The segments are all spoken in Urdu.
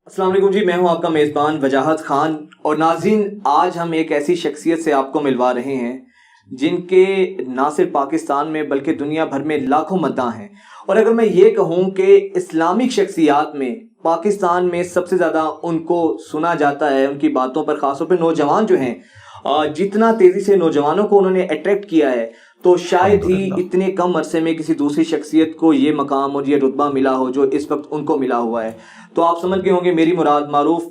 السلام علیکم جی، میں ہوں آپ کا میزبان وجاہت خان، اور ناظرین آج ہم ایک ایسی شخصیت سے آپ کو ملوا رہے ہیں جن کے نہ صرف پاکستان میں بلکہ دنیا بھر میں لاکھوں مداح ہیں، اور اگر میں یہ کہوں کہ اسلامک شخصیات میں پاکستان میں سب سے زیادہ ان کو سنا جاتا ہے، ان کی باتوں پر، خاص طور پہ نوجوان جو ہیں، جتنا تیزی سے نوجوانوں کو انہوں نے اٹریکٹ کیا ہے، تو شاید ہی اتنے کم عرصے میں کسی دوسری شخصیت کو یہ مقام اور یہ رتبہ ملا ہو جو اس وقت ان کو ملا ہوا ہے۔ تو آپ سمجھ گئے ہوں گے میری مراد معروف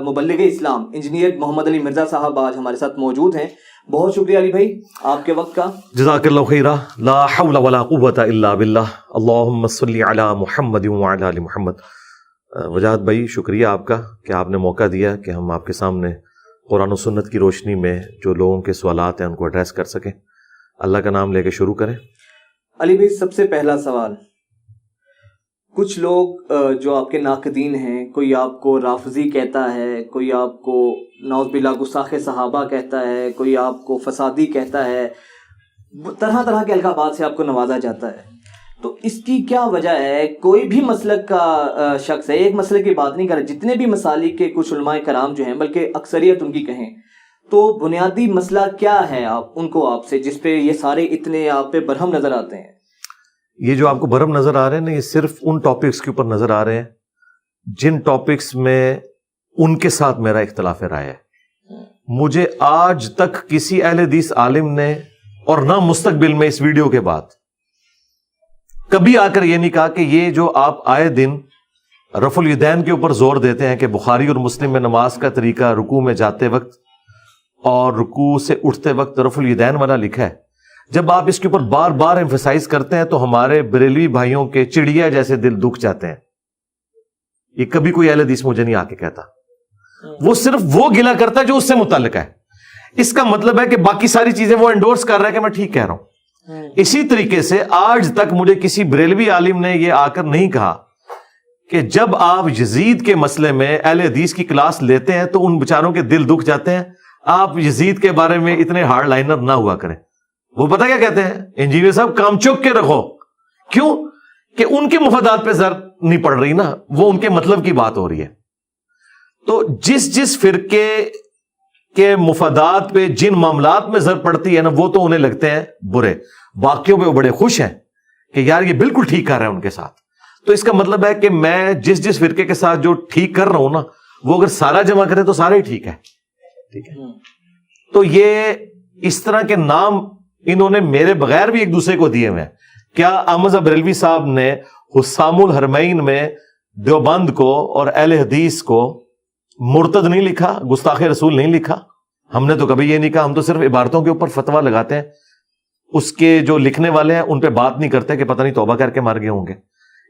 مبلغ اسلام انجینئر محمد علی مرزا صاحب آج ہمارے ساتھ موجود ہیں۔ بہت شکریہ علی بھائی آپ کے وقت کا۔ جزاک اللہ خیرہ، لا حول ولا قوت الا باللہ، اللہم صلی علی محمد وعلی آل محمد۔ وجاہت بھائی شکریہ آپ کا کہ آپ نے موقع دیا کہ ہم آپ کے سامنے قرآن و سنت کی روشنی میں جو لوگوں کے سوالات ہیں ان کو ایڈریس کر سکیں۔ اللہ کا نام لے کے شروع کریں۔ علی بھائی سب سے پہلا سوال، کچھ لوگ جو آپ کے ناقدین ہیں، کوئی آپ کو رافضی کہتا ہے، کوئی آپ کو نعوذ باللہ گستاخ صحابہ کہتا ہے، کوئی آپ کو فسادی کہتا ہے، طرح طرح کے القابات سے آپ کو نوازا جاتا ہے، تو اس کی کیا وجہ ہے؟ کوئی بھی مسلک کا شخص ہے، ایک مسلک کی بات نہیں کر رہا، جتنے بھی مسالک کے کچھ علماء کرام جو ہیں، بلکہ اکثریت ان کی کہیں تو بنیادی مسئلہ کیا ہے آپ سے جس پہ یہ سارے اتنے آپ پہ برہم نظر آتے ہیں؟ یہ جو آپ کو برہم نظر آ رہے ہیں نا، یہ صرف ان ٹاپکس کے اوپر نظر آ رہے ہیں جن ٹاپکس میں ان کے ساتھ میرا اختلاف رائے ہے۔ مجھے آج تک کسی اہل حدیث عالم نے، اور نہ مستقبل میں اس ویڈیو کے بعد، کبھی آ کر یہ نہیں کہا کہ یہ جو آپ آئے دن رفع الیدین کے اوپر زور دیتے ہیں کہ بخاری اور مسلم میں نماز کا طریقہ رکوع میں جاتے وقت اور رکوع سے اٹھتے وقت رفع الیدین والا لکھا ہے، جب آپ اس کے اوپر بار بار ایمفسائز کرتے ہیں تو ہمارے بریلوی بھائیوں کے چڑیا جیسے دل دکھ جاتے ہیں۔ یہ کبھی کوئی اہل حدیث مجھے نہیں آ کے کہتا، وہ صرف وہ گلا کرتا ہے جو اس سے متعلق ہے۔ اس کا مطلب ہے کہ باقی ساری چیزیں وہ انڈورس کر رہا ہے کہ میں ٹھیک کہہ رہا ہوں۔ اسی طریقے سے آج تک مجھے کسی بریلوی عالم نے یہ آ کر نہیں کہا کہ جب آپ یزید کے مسئلے میں اہل حدیث کی کلاس لیتے ہیں تو ان بیچاروں کے دل دکھ جاتے ہیں، آپ یزید کے بارے میں اتنے ہارڈ لائنر نہ ہوا کریں۔ وہ پتہ کیا کہتے ہیں؟ انجینئر صاحب کام چوک کے رکھو۔ کیوں؟ کہ ان کے مفادات پہ زر نہیں پڑ رہی نا، وہ ان کے مطلب کی بات ہو رہی ہے۔ تو جس فرقے کے مفادات پہ جن معاملات میں زر پڑتی ہے نا، وہ تو انہیں لگتے ہیں برے، باقیوں پہ وہ بڑے خوش ہیں کہ یار یہ بالکل ٹھیک کر رہے ہیں ان کے ساتھ۔ تو اس کا مطلب ہے کہ میں جس فرقے کے ساتھ جو ٹھیک کر رہا ہوں نا، وہ اگر سارا جمع کرے تو سارا ہی ٹھیک ہے۔ ٹھیک ہے، تو یہ اس طرح کے نام انہوں نے میرے بغیر بھی ایک دوسرے کو دیے ہوئے ہیں۔ کیا احمد بریلوی صاحب نے حسام الحرمین میں دیوبند کو اور اہل حدیث کو مرتد نہیں لکھا، گستاخ رسول نہیں لکھا؟ ہم نے تو کبھی یہ نہیں کہا، ہم تو صرف عبارتوں کے اوپر فتویٰ لگاتے ہیں، اس کے جو لکھنے والے ہیں ان پہ بات نہیں کرتے کہ پتہ نہیں توبہ کر کے مر گئے ہوں گے۔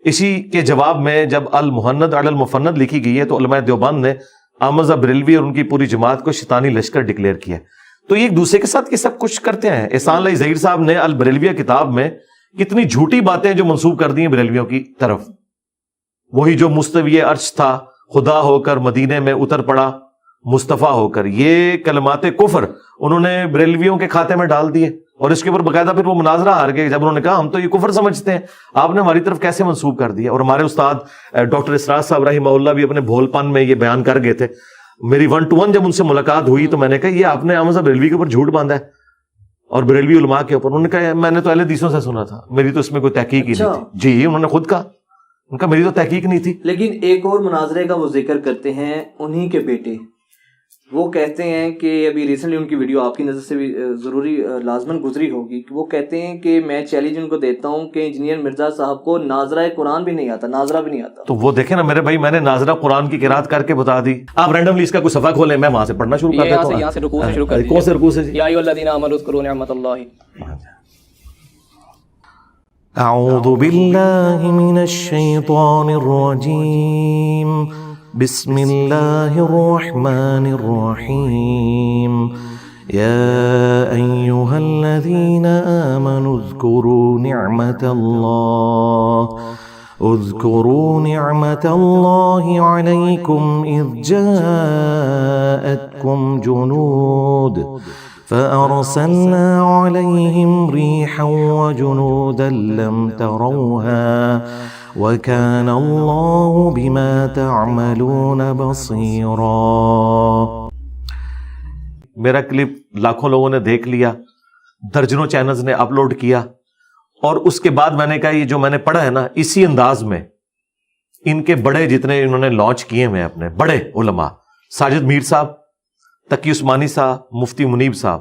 اسی کے جواب میں جب المحند علی المفند لکھی گئی ہے تو علماء دیوبند نے احمد بریلوی اور ان کی پوری جماعت کو شیطانی لشکر ڈکلیئر کیا۔ تو یہ ایک دوسرے کے ساتھ یہ سب کچھ کرتے ہیں۔ احسان اللہ ظہیر صاحب نے البریلویہ کتاب میں کتنی جھوٹی باتیں جو منسوب کر دی ہیں بریلویوں کی طرف۔ وہی جو مستوی عرش تھا خدا ہو کر مدینے میں اتر پڑا مصطفیٰ ہو کر، یہ کلمات کفر انہوں نے بریلویوں کے کھاتے میں ڈال دیے، اور اس کے اوپر باقاعدہ پھر وہ مناظرہ ہار گئے جب انہوں نے کہا ہم تو یہ کفر سمجھتے ہیں، آپ نے ہماری طرف کیسے منسوب کر دیا۔ اور ہمارے استاد ڈاکٹر اسرار صاحب رحمہ اللہ بھی اپنے بھول پن میں یہ بیان کر گئے تھے۔ میری 1 to 1 جب ان سے ملاقات ہوئی تو میں نے کہا یہ آپ نے احمد بریلوی کے اوپر جھوٹ باندھا ہے اور بریلوی علماء کے اوپر۔ انہوں نے کہا میں نے تو اہل حدیثوں سے سنا تھا، میری تو اس میں کوئی تحقیق ہی نہیں تھی۔ جی انہوں نے خود کہا، ان کا میری تو تحقیق نہیں تھی۔ لیکن ایک اور مناظرے کا وہ ذکر کرتے ہیں انہی کے بیٹے، وہ کہتے ہیں کہ ابھی ریسنٹلی ان کی ویڈیو آپ کی نظر سے بھی ضروری لازماً گزری ہوگی، کہ وہ کہتے ہیں کہ میں چیلنج ان کو دیتا ہوں کہ انجینئر مرزا صاحب کو ناظرہ قرآن بھی نہیں آتا، ناظرہ بھی نہیں آتا۔ تو وہ دیکھیں نا میرے بھائی، میں نے ناظرہ قرآن کی قرات کر کے بتا دی، آپ رینڈملی اس کا کوئی صفحہ کھولیں میں وہاں سے پڑھنا شروع کر دیتا ہوں۔ یہاں سے رکوع سے شروع کر کون سے رکوع سے؟ یا ایھا الذین آمنوا اذکروا نعمت اللہ۔ اعوذ باللہ من الشیطان الرجیم، بسم اللہ الرحمن الرحیم، یا ایھا الذین آمنوا اذکروا نعمت اللہ علیکم اذ جاءتکم جنود فأرسلنا عليهم ريحا وجنودا لم تروها وكان الله بما تعملون بصيرا. میرا کلپ لاکھوں لوگوں نے دیکھ لیا, درجنوں چینلز نے اپلوڈ کیا, اور اس کے بعد میں نے کہا یہ جو میں نے پڑھا ہے نا, اسی انداز میں ان کے بڑے جتنے انہوں نے لانچ کیے ہیں اپنے بڑے علماء, ساجد میر صاحب, تقی عثمانی صاحب, مفتی منیب صاحب,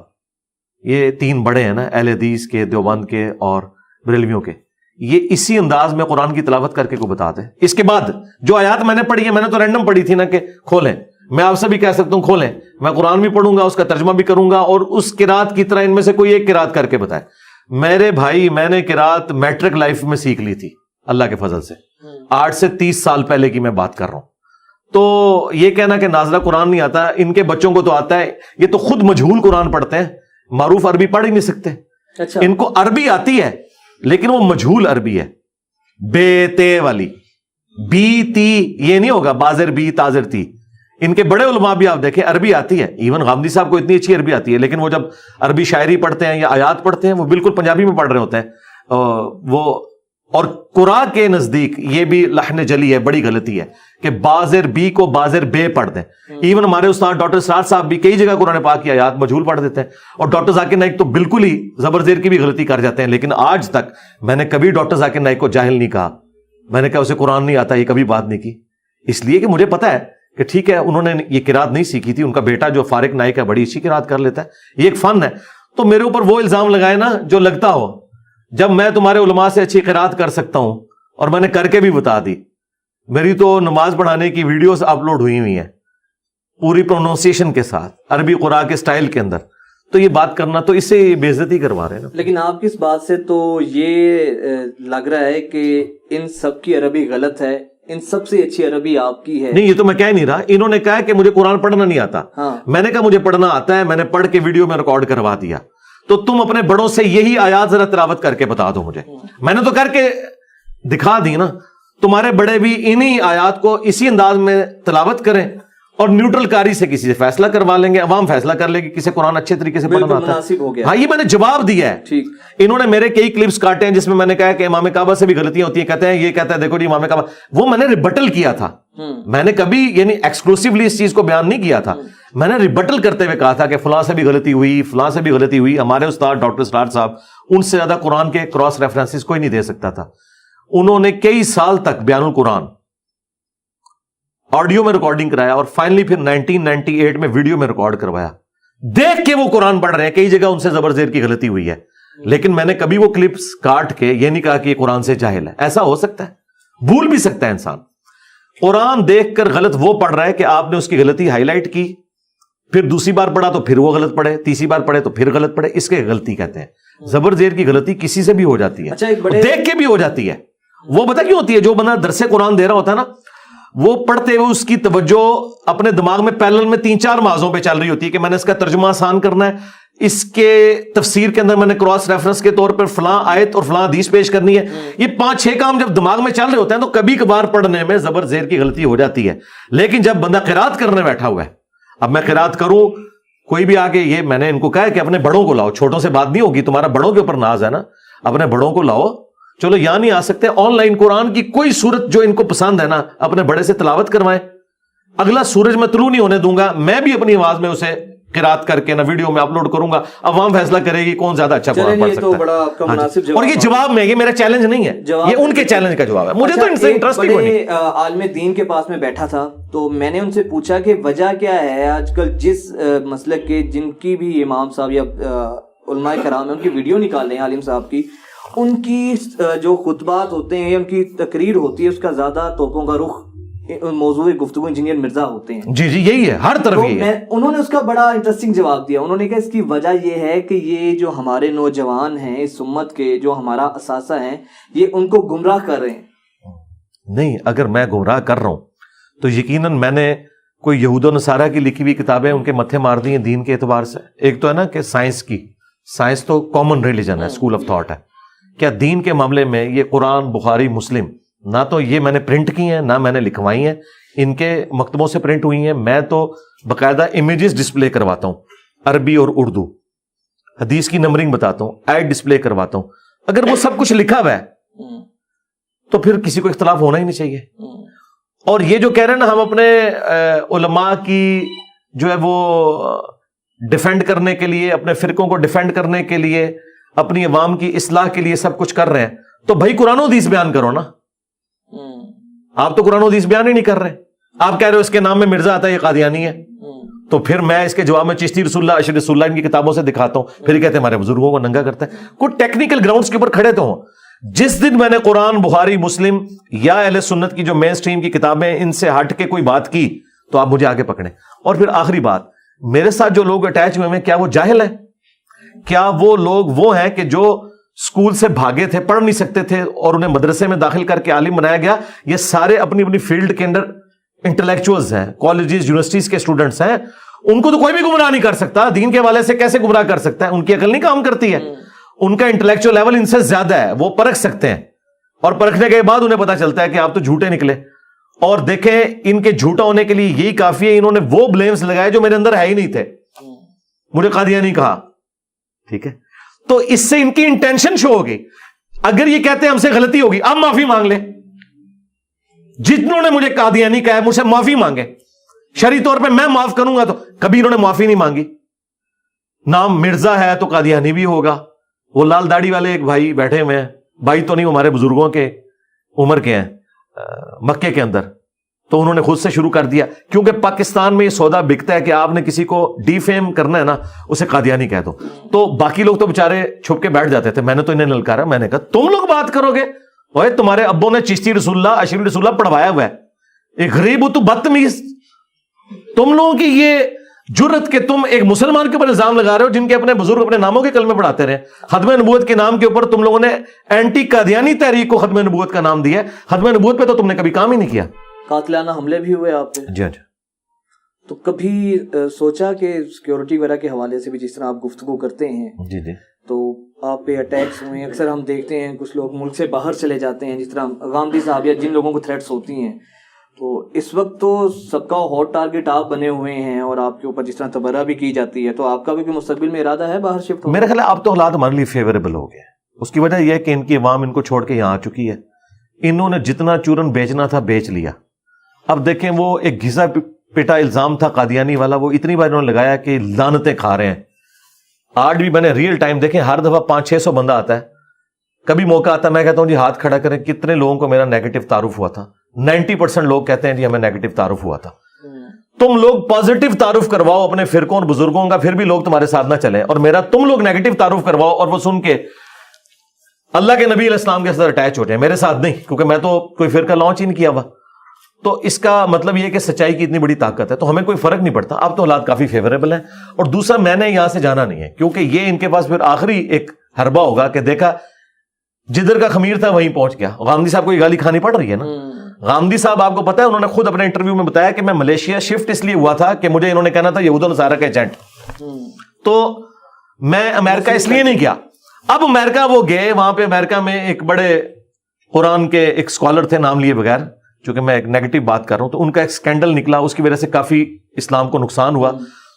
یہ تین بڑے ہیں نا اہل حدیث کے, دیوبند کے اور بریلویوں کے, یہ اسی انداز میں قرآن کی تلاوت کر کے کو بتاتے ہیں. اس کے بعد جو آیات میں نے پڑھی ہے, میں نے تو رینڈم پڑھی تھی نا کہ کھولیں, میں آپ سے بھی کہہ سکتا ہوں کھولیں, میں قرآن بھی پڑھوں گا, اس کا ترجمہ بھی کروں گا, اور اس قرات کی طرح ان میں سے کوئی ایک قرات کر کے بتائے. میرے بھائی میں نے قرات میٹرک لائف میں سیکھ لی تھی اللہ کے فضل سے, 8 سے 30 سال پہلے کی میں بات کر رہا ہوں. تو یہ کہنا کہ نازلہ قرآن نہیں آتا, ان کے بچوں کو تو آتا ہے, یہ تو خود مجہول قرآن پڑھتے ہیں, معروف عربی پڑھ ہی نہیں سکتے. اچھا, ان کو عربی آتی ہے لیکن وہ مجہول عربی ہے, بے تے والی, بی تی یہ نہیں ہوگا, بازر بی تازر تی. ان کے بڑے علماء بھی آپ دیکھیں عربی آتی ہے, ایون غامدی صاحب کو اتنی اچھی عربی آتی ہے, لیکن وہ جب عربی شاعری پڑھتے ہیں یا آیات پڑھتے ہیں وہ بالکل پنجابی میں پڑھ رہے ہوتے ہیں وہ. اور قرآن کے نزدیک یہ بھی لحن جلی ہے, بڑی غلطی ہے کہ بازر بی کو بازر بے پڑھ دیں. ایون ہمارے استاد ڈاکٹر سرار صاحب بھی کئی جگہ قرآن پاک کی آیات مجہول پڑھ دیتے ہیں, اور ڈاکٹر ذاکر نائک تو بالکل ہی زبر زیر کی بھی غلطی کر جاتے ہیں. لیکن آج تک میں نے کبھی ڈاکٹر ذاکر نائک کو جاہل نہیں کہا, میں نے کہا اسے قرآن نہیں آتا, یہ کبھی بات نہیں کی, اس لیے کہ مجھے پتا ہے کہ ٹھیک ہے انہوں نے یہ قرات نہیں سیکھی تھی, ان کا بیٹا جو فارق نائک ہے بڑی اچھی قرات کر لیتا ہے, یہ ایک فن ہے. تو میرے اوپر وہ الزام لگائے نا جو لگتا ہو, جب میں تمہارے علماء سے اچھی قرات کر سکتا ہوں, اور میں نے کر کے بھی بتا دی. میری تو نماز پڑھانے کی ویڈیوز اپلوڈ ہوئی ہیں پوری پروننسیشن کے ساتھ, عربی قرآن کے سٹائل کے اندر. تو یہ بات کرنا تو اس سے بے عزتی کروا رہے ہیں نا. لیکن آپ کی اس بات سے تو یہ لگ رہا ہے کہ ان سب کی عربی غلط ہے, ان سب سے اچھی عربی آپ کی ہے. نہیں, یہ تو میں کہہ نہیں رہا, انہوں نے کہا کہ مجھے قرآن پڑھنا نہیں آتا. میں نے کہا مجھے پڑھنا آتا ہے, میں نے پڑھ کے ویڈیو میں ریکارڈ کروا دیا. تو تم اپنے بڑوں سے یہی آیات ذرا تلاوت کر کے بتا دو مجھے. میں نے تو کر کے دکھا دی نا. تمہارے بڑے بھی انہی آیات کو اسی انداز میں تلاوت کریں اور نیوٹرل کاری سے کسی سے فیصلہ کروا لیں گے, عوام فیصلہ کر لے گی کسی قرآن اچھے طریقے سے پڑھنا آتا ہے. ہاں, یہ میں نے جواب دیا ہے. انہوں نے میرے کئی کلپس کاٹے ہیں جس میں میں نے کہا کہ امام کعبہ سے بھی غلطیاں ہوتی ہیں, کہتے ہیں یہ کہتا ہے دیکھو جی امام کعبہ, وہ میں نے ریبٹل کیا تھا. میں نے کبھی یعنی ایکسکلوسیولی اس چیز کو بیان نہیں کیا تھا, میں نے ریبٹل کرتے ہوئے کہا تھا کہ فلاں سے بھی غلطی ہوئی, فلاں سے بھی غلطی ہوئی. ہمارے استاد ڈاکٹر سرار صاحب ان سے زیادہ قرآن کے کراس ریفرنسز کوئی نہیں دے سکتا تھا. انہوں نے کئی سال تک بیان القرآن آڈیو میں ریکارڈنگ کرایا, اور فائنلی پھر 1998 میں ویڈیو میں ریکارڈ کروایا. دیکھ کے وہ قرآن پڑھ رہے ہیں, کئی جگہ ان سے زبر زیر کی غلطی ہوئی ہے, لیکن میں نے کبھی وہ کلپس کاٹ کے یہ نہیں کہا کہ یہ قرآن سے جاہل ہے. ایسا ہو سکتا ہے, بھول بھی سکتا ہے انسان. قرآن دیکھ کر غلط وہ پڑھ رہا ہے کہ آپ نے اس کی غلطی ہائی لائٹ کی, پھر دوسری بار پڑھا تو پھر وہ غلط پڑھے, تیسری بار پڑھے تو پھر غلط پڑھے. اس کے غلطی کہتے ہیں. زبر زیر کی غلطی کسی سے بھی ہو جاتی ہے, دیکھ کے بھی ہو جاتی ہے. وہ پتہ کیوں ہوتی ہے, جو بندہ درس قرآن دے رہا ہوتا ہے نا, وہ پڑھتے ہوئے اس کی توجہ اپنے دماغ میں پیرلل میں 3-4 موضوعوں پہ چل رہی ہوتی ہے کہ میں نے اس کا ترجمہ آسان کرنا ہے, اس کے تفسیر کے اندر میں نے کراس ریفرنس کے طور پر فلاں آیت اور فلاں حدیث پیش کرنی ہے. یہ 5-6 کام جب دماغ میں چل رہے ہوتے ہیں تو کبھی کبھار پڑھنے میں زبر زیر کی غلطی ہو جاتی ہے. لیکن جب بندہ قرات کرنے بیٹھا ہوا ہے, اب میں قرات کروں, کوئی بھی آگے, یہ میں نے ان کو کہا ہے کہ اپنے بڑوں کو لاؤ, چھوٹوں سے بات نہیں ہوگی, تمہارا بڑوں کے اوپر ناز ہے نا, اپنے بڑوں کو لاؤ. چلو یہاں نہیں آ سکتے, آن لائن قرآن کی کوئی سورت جو ان کو پسند ہے نا اپنے بڑے سے تلاوت کروائیں. اگلا سورج میں طلوع نہیں ہونے دوں گا, میں بھی اپنی آواز میں اسے قرات کر کے نا ویڈیو میں اپلوڈ کروں گا, عوام فیصلہ کرے گی کون زیادہ اچھا قرآن پڑھ سکتا ہے. اور یہ جواب میں, یہ میرا چیلنج نہیں ہے, یہ ان کے چیلنج کا جواب ہے. مجھے تو ان سے انٹرسٹ ہی نہیں. عالم دین کے پاس میں بیٹھا تھا تو میں نے ان سے پوچھا کہ وجہ کیا ہے آج کل جس مسلک کے جن کی بھی امام صاحب یا علماء کرام ہیں ان کی ویڈیو نکال رہے ہیں عالم صاحب کی, ان کی جو خطبات ہوتے ہیں, ان کی تقریر ہوتی ہے, اس کا زیادہ توپوں کا رخ موضوع گفتگو انجینئر مرزا ہوتے ہیں. جی جی یہی ہے, ہر طرف یہ ہے. انہوں نے اس کا بڑا انٹرسٹنگ جواب دیا. انہوں نے کہا اس کی وجہ یہ ہے کہ یہ جو ہمارے نوجوان ہیں اس امت کے, جو ہمارا اثاثہ ہیں, یہ ان کو گمراہ کر رہے ہیں. نہیں, اگر میں گمراہ کر رہا ہوں تو یقیناً میں نے کوئی یہود و نصارہ کی لکھی ہوئی کتابیں ان کے متھے مار دی ہیں دین کے اعتبار سے. ایک تو ہے نا کہ سائنس کی, سائنس تو کامن ریلیجن ہے, اسکول آف تھاٹ ہے. کیا دین کے معاملے میں یہ قرآن, بخاری, مسلم, نہ تو یہ میں نے پرنٹ کی ہیں نہ میں نے لکھوائی ہیں, ان کے مکتبوں سے پرنٹ ہوئی ہیں. میں تو باقاعدہ امیجز ڈسپلے کرواتا ہوں, عربی اور اردو, حدیث کی نمبرنگ بتاتا ہوں, آیت ڈسپلے کرواتا ہوں, اگر وہ سب کچھ لکھا ہوا ہے تو پھر کسی کو اختلاف ہونا ہی نہیں چاہیے. اور یہ جو کہہ رہے ہیں نا ہم اپنے علماء کی جو ہے وہ ڈیفینڈ کرنے کے لیے, اپنے فرقوں کو ڈیفینڈ کرنے کے لیے, اپنی عوام کی اصلاح کے لیے سب کچھ کر رہے ہیں, تو بھائی قرآن و حدیث بیان کرو نا. آپ تو قرآن و حدیث بیان ہی نہیں کر رہے. آپ کہہ رہے ہو اس کے نام میں مرزا آتا ہے, یہ قادیانی ہے, تو پھر میں اس کے جواب میں چشتی رسول اللہ, اشرف رسول اللہ ان کی کتابوں سے دکھاتا ہوں, پھر یہ کہتے ہیں ہمارے بزرگوں کو ننگا کرتا ہے. کوئی ٹیکنیکل گراؤنڈز کے اوپر کھڑے تو ہوں. جس دن میں نے قرآن, بخاری, مسلم یا اہل سنت کی جو مین سٹریم کی کتابیں ان سے ہٹ کے کوئی بات کی تو آپ مجھے آگے پکڑیں. اور پھر آخری بات, میرے ساتھ جو لوگ اٹیچ ہوئے ہیں کیا وہ جاہل ہیں؟ کیا وہ لوگ وہ ہیں کہ جو اسکول سے بھاگے تھے, پڑھ نہیں سکتے تھے اور انہیں مدرسے میں داخل کر کے عالم بنایا گیا؟ یہ سارے اپنی اپنی فیلڈ کے اندر انٹلیکچوئلز ہیں, کالجز یونیورسٹیز کے اسٹوڈنٹس ہیں. ان کو تو کوئی بھی گمراہ نہیں کر سکتا. دین کے حوالے سے کیسے گمراہ کر سکتا ہے؟ ان کی عقل نہیں کام کرتی ہے, ان کا انٹلیکچوئل لیول ان سے زیادہ ہے, وہ پرکھ سکتے ہیں, اور پرکھنے کے بعد انہیں پتا چلتا ہے کہ آپ تو جھوٹے نکلے. اور دیکھیں ان کے جھوٹا ہونے کے لیے یہی کافی ہے, انہوں نے وہ بلیمز لگائے جو میرے اندر ہے ہی نہیں تھے. مجھے قادیانی کہا, ٹھیک ہے, تو اس سے ان کی انٹینشن شو ہوگی. اگر یہ کہتے ہیں ہم سے غلطی ہوگی, اب معافی مانگ لے. جتنوں نے مجھے قادیانی کہا ہے مجھ سے معافی مانگے, شرعی طور پہ میں معاف کروں گا. تو کبھی انہوں نے معافی نہیں مانگی. نام مرزا ہے تو قادیانی بھی ہوگا. وہ لال داڑھی والے ایک بھائی بیٹھے ہوئے ہیں, بھائی تو نہیں, ہمارے بزرگوں کے عمر کے ہیں, مکے کے اندر, تو انہوں نے خود سے شروع کر دیا. کیونکہ پاکستان میں یہ سودا بکتا ہے کہ آپ نے کسی کو ڈی فیم کرنا ہے نا, اسے قادیانی کہہ دو. تو باقی لوگ تو بےچارے چھپ کے بیٹھ جاتے تھے. میں نے تو انہیں للکارا, میں نے کہا تم لوگ بات کرو گے؟ اوے تمہارے ابوں نے چشتی رسول اللہ, اشرف رسول اللہ پڑھوایا ہوا ہے. ایک غریب ہو تو بدتمیز. تم لوگوں کی یہ جرت کہ تم ایک مسلمان کے اوپر الزام لگا رہے ہو جن کے اپنے بزرگ اپنے ناموں کے کلمے پڑھاتے رہے. ختم نبوت کے نام کے اوپر تم لوگوں نے اینٹی قادیانی تحریک کو ختم نبوت کا نام دیا ہے. ختم نبوت پہ تو تم نے کبھی کام ہی نہیں کیا. قاتلانہ حملے بھی ہوئے آپ پہ. جی اچھا. تو کبھی سوچا کہ سیکیورٹی وغیرہ کے حوالے سے بھی, جس طرح آپ گفتگو کرتے ہیں, جی جی, تو آپ پہ اٹیکس ہوئے ہیں, اکثر ہم دیکھتے ہیں کچھ لوگ ملک سے باہر چلے جاتے ہیں, جس طرح غامدی صاحب یا جن لوگوں کو تھریٹس ہوتی ہیں, تو اس وقت تو سب کا ہاٹ ٹارگٹ آپ بنے ہوئے ہیں اور آپ کے اوپر جس طرح تبرہ بھی کی جاتی ہے, تو آپ کا بھی مستقبل میں ارادہ ہے باہر شفٹ ہونے؟ میرا خیال ہے اب تو حالات ہمارے لیے فیوریبل ہو گئے. اس کی وجہ یہ ہے کہ ان کی عوام ان کو چھوڑ کے یہاں آ چکی ہے. انہوں نے جتنا چورن بیچنا تھا بیچ لیا. اب دیکھیں وہ ایک گھسا پٹا الزام تھا قادیانی والا, وہ اتنی بار انہوں نے لگایا کہ لعنتیں کھا رہے ہیں. آج بھی میں نے ریئل ٹائم دیکھیں, ہر دفعہ 500-600 بندہ آتا ہے. کبھی موقع آتا ہے میں کہتا ہوں جی ہاتھ کھڑا کریں کتنے لوگوں کو میرا نیگیٹو تعارف ہوا تھا. 90% لوگ کہتے ہیں جی ہمیں نیگیٹو تعارف ہوا تھا. تم لوگ پازیٹو تعارف کرواؤ اپنے فرقوں اور بزرگوں کا, پھر بھی لوگ تمہارے ساتھ نہ چلیں. اور میرا تم لوگ نیگیٹو تعارف کرواؤ اور وہ سن کے اللہ کے نبی علیہ السلام کے ساتھ اٹیچ ہو جائیں, میرے ساتھ نہیں, کیونکہ میں تو کوئی فرقہ لانچ ہی نہیں کیا ہوا. تو اس کا مطلب یہ کہ سچائی کی اتنی بڑی طاقت ہے, تو ہمیں کوئی فرق نہیں پڑتا. اب تو حالات کافی فیوریبل ہیں. اور دوسرا, میں نے یہاں سے جانا نہیں ہے, کیونکہ یہ ان کے پاس پھر آخری ایک حربہ ہوگا کہ دیکھا جدھر کا خمیر تھا وہیں پہنچ گیا. غامدی صاحب کو یہ گالی کھانی پڑ رہی ہے نا. غامدی صاحب آپ کو پتا ہے انہوں نے خود اپنے انٹرویو میں بتایا کہ میں ملیشیا شفٹ اس لیے ہوا تھا کہ مجھے انہوں نے کہنا تھا یہود و نصارہ کا ایجنٹ, تو میں امریکہ اس لیے نہیں گیا. اب امریکہ وہ گئے, وہاں پہ امریکہ میں ایک بڑے قرآن کے ایک اسکالر تھے, نام لیے بغیر, چونکہ میں ایک نیگیٹو بات کر رہا ہوں, تو ان کا ایک سکینڈل نکلا, اس کی وجہ سے کافی اسلام کو نقصان ہوا.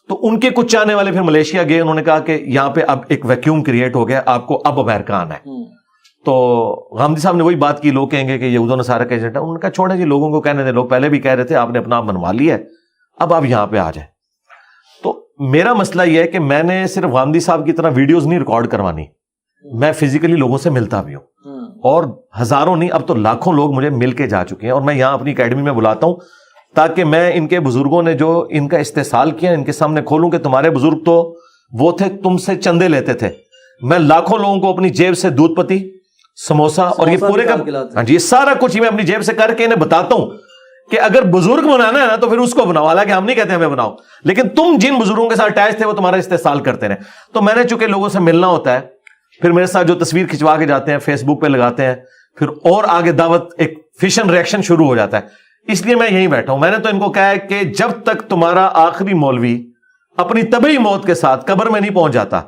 تو ان کے کچھ چاہنے والے پھر ملیشیا گئے, انہوں نے کہا کہ یہاں پہ اب ایک ویکیوم کریٹ ہو گیا, آپ کو اب امریکہ آنا ہے. تو غامدی صاحب نے وہی بات کی, لوگ کہیں گے کہ یہود و نصارہ کا ایجنٹ ہے. انہوں نے کہا چھوڑیں جی, لوگوں کو کہنے دیں, لوگ پہلے بھی کہہ رہے تھے, آپ نے اپنا آپ بنوا لیا ہے, اب آپ یہاں پہ آ جائیں. تو میرا مسئلہ یہ ہے کہ میں نے صرف غامدی صاحب کی طرح ویڈیوز نہیں ریکارڈ کروانی, میں فزیکلی لوگوں سے ملتا بھی ہوں, اور ہزاروں نہیں اب تو لاکھوں لوگ مجھے مل کے جا چکے ہیں. اور میں یہاں اپنی اکیڈمی میں بلاتا ہوں تاکہ میں ان کے بزرگوں نے جو ان کا استحصال کیا ان کے سامنے کھولوں کہ تمہارے بزرگ تو وہ تھے تم سے چندے لیتے تھے. میں لاکھوں لوگوں کو اپنی جیب سے دودھ پتی, سموسا اور یہ پورے کا, ہاں جی, یہ سارا کچھ ہی میں اپنی جیب سے کر کے انہیں بتاتا ہوں کہ اگر بزرگ بنانا ہے نا تو پھر اس کو بناؤ. حالانکہ ہم نہیں کہتے ہمیں بناؤ, لیکن تم جن بزرگوں کے ساتھ اٹیچ تھے وہ تمہارا استحصال کرتے رہے. تو میں نے چونکہ لوگوں سے ملنا ہوتا ہے, پھر میرے ساتھ جو تصویر کھنچوا کے جاتے ہیں فیس بک پہ لگاتے ہیں, پھر اور آگے دعوت ایک فشن ریئیکشن شروع ہو جاتا ہے. اس لیے میں یہیں بیٹھا ہوں. میں نے تو ان کو کہا ہے کہ جب تک تمہارا آخری مولوی اپنی طبعی موت کے ساتھ قبر میں نہیں پہنچ جاتا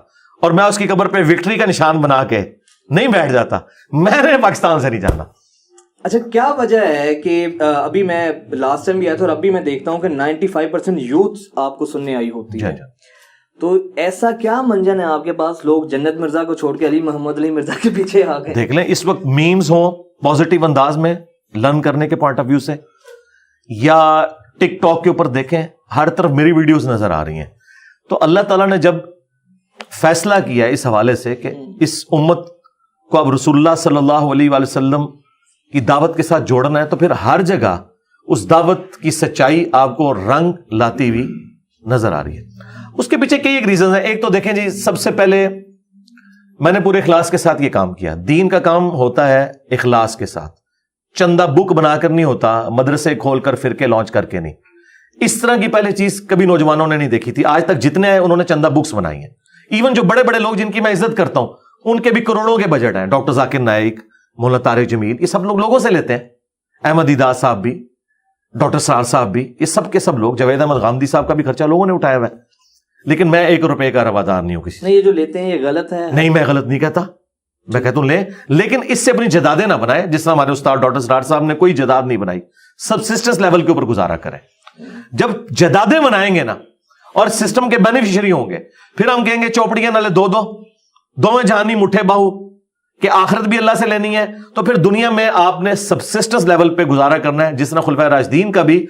اور میں اس کی قبر پہ وکٹری کا نشان بنا کے نہیں بیٹھ جاتا, میں نے پاکستان سے نہیں جانا. اچھا, کیا وجہ ہے کہ ابھی میں لاسٹ ٹائم بھی آیا تھا اور ابھی میں دیکھتا ہوں کہ 95% یوتھ آپ کو سننے آئی ہوتی ہے, تو ایسا کیا منجن ہے آپ کے پاس، لوگ جنت مرزا کو چھوڑ کے علی محمد علی مرزا کے پیچھے آ گئے؟ دیکھ لیں اس وقت میمز ہوں پازیٹیو انداز میں لرن کرنے کے پوائنٹ آف ویو سے، یا ٹک ٹاک کے اوپر دیکھیں ہر طرف میری ویڈیوز نظر آ رہی ہیں. تو اللہ تعالیٰ نے جب فیصلہ کیا اس حوالے سے کہ اس امت کو اب رسول اللہ صلی اللہ علیہ وآلہ وسلم کی دعوت کے ساتھ جوڑنا ہے، تو پھر ہر جگہ اس دعوت کی سچائی آپ کو رنگ لاتی ہوئی نظر آ رہی ہے. اس کے پیچھے کئی ایک ریزنز ہیں. ایک تو دیکھیں جی، سب سے پہلے میں نے پورے اخلاص کے ساتھ یہ کام کیا. دین کا کام ہوتا ہے اخلاص کے ساتھ، چندہ بک بنا کر نہیں ہوتا، مدرسے کھول کر فرقے لانچ کر کے نہیں. اس طرح کی پہلے چیز کبھی نوجوانوں نے نہیں دیکھی تھی. آج تک جتنے ہیں انہوں نے چندہ بکس بنائی ہیں. ایون جو بڑے بڑے لوگ جن کی میں عزت کرتا ہوں ان کے بھی کروڑوں کے بجٹ ہیں. ڈاکٹر ذاکر نائک، مولانا طارق جمیل، یہ سب لوگوں سے لیتے ہیں. احمد دیدار صاحب بھی، ڈاکٹر سرار صاحب بھی، یہ سب کے سب لوگ. جاوید احمد غامدی صاحب کا بھی خرچہ لوگوں نے اٹھایا ہوا ہے. لیکن میں 1 روپے کا روادار نہیں ہوں کسی. نہیں، یہ جو لیتے ہیں یہ غلط ہے. نہیں، میں غلط نہیں کہتا، میں کہتا ہوں لیں، لیکن اس سے اپنی جدادیں نہ بنائیں. جس طرح ہمارے استاد ڈاکٹر سرار صاحب نے کوئی جداد نہیں بنائی. سبسسٹنس لیول کے اوپر گزارا کریں. جب جدادیں بنائیں گے نا اور سسٹم کے بینیفیشری ہوں گے، پھر ہم کہیں گے چوپڑیاں نالے دو میں جہانی مٹھے باہو، کہ آخرت بھی اللہ سے لینی ہے. تو پھر دنیا میں آپ نے سبسسٹنس لیول پہ گزارا کرنا ہے. جس طرح خلفائے راشدین کا بھی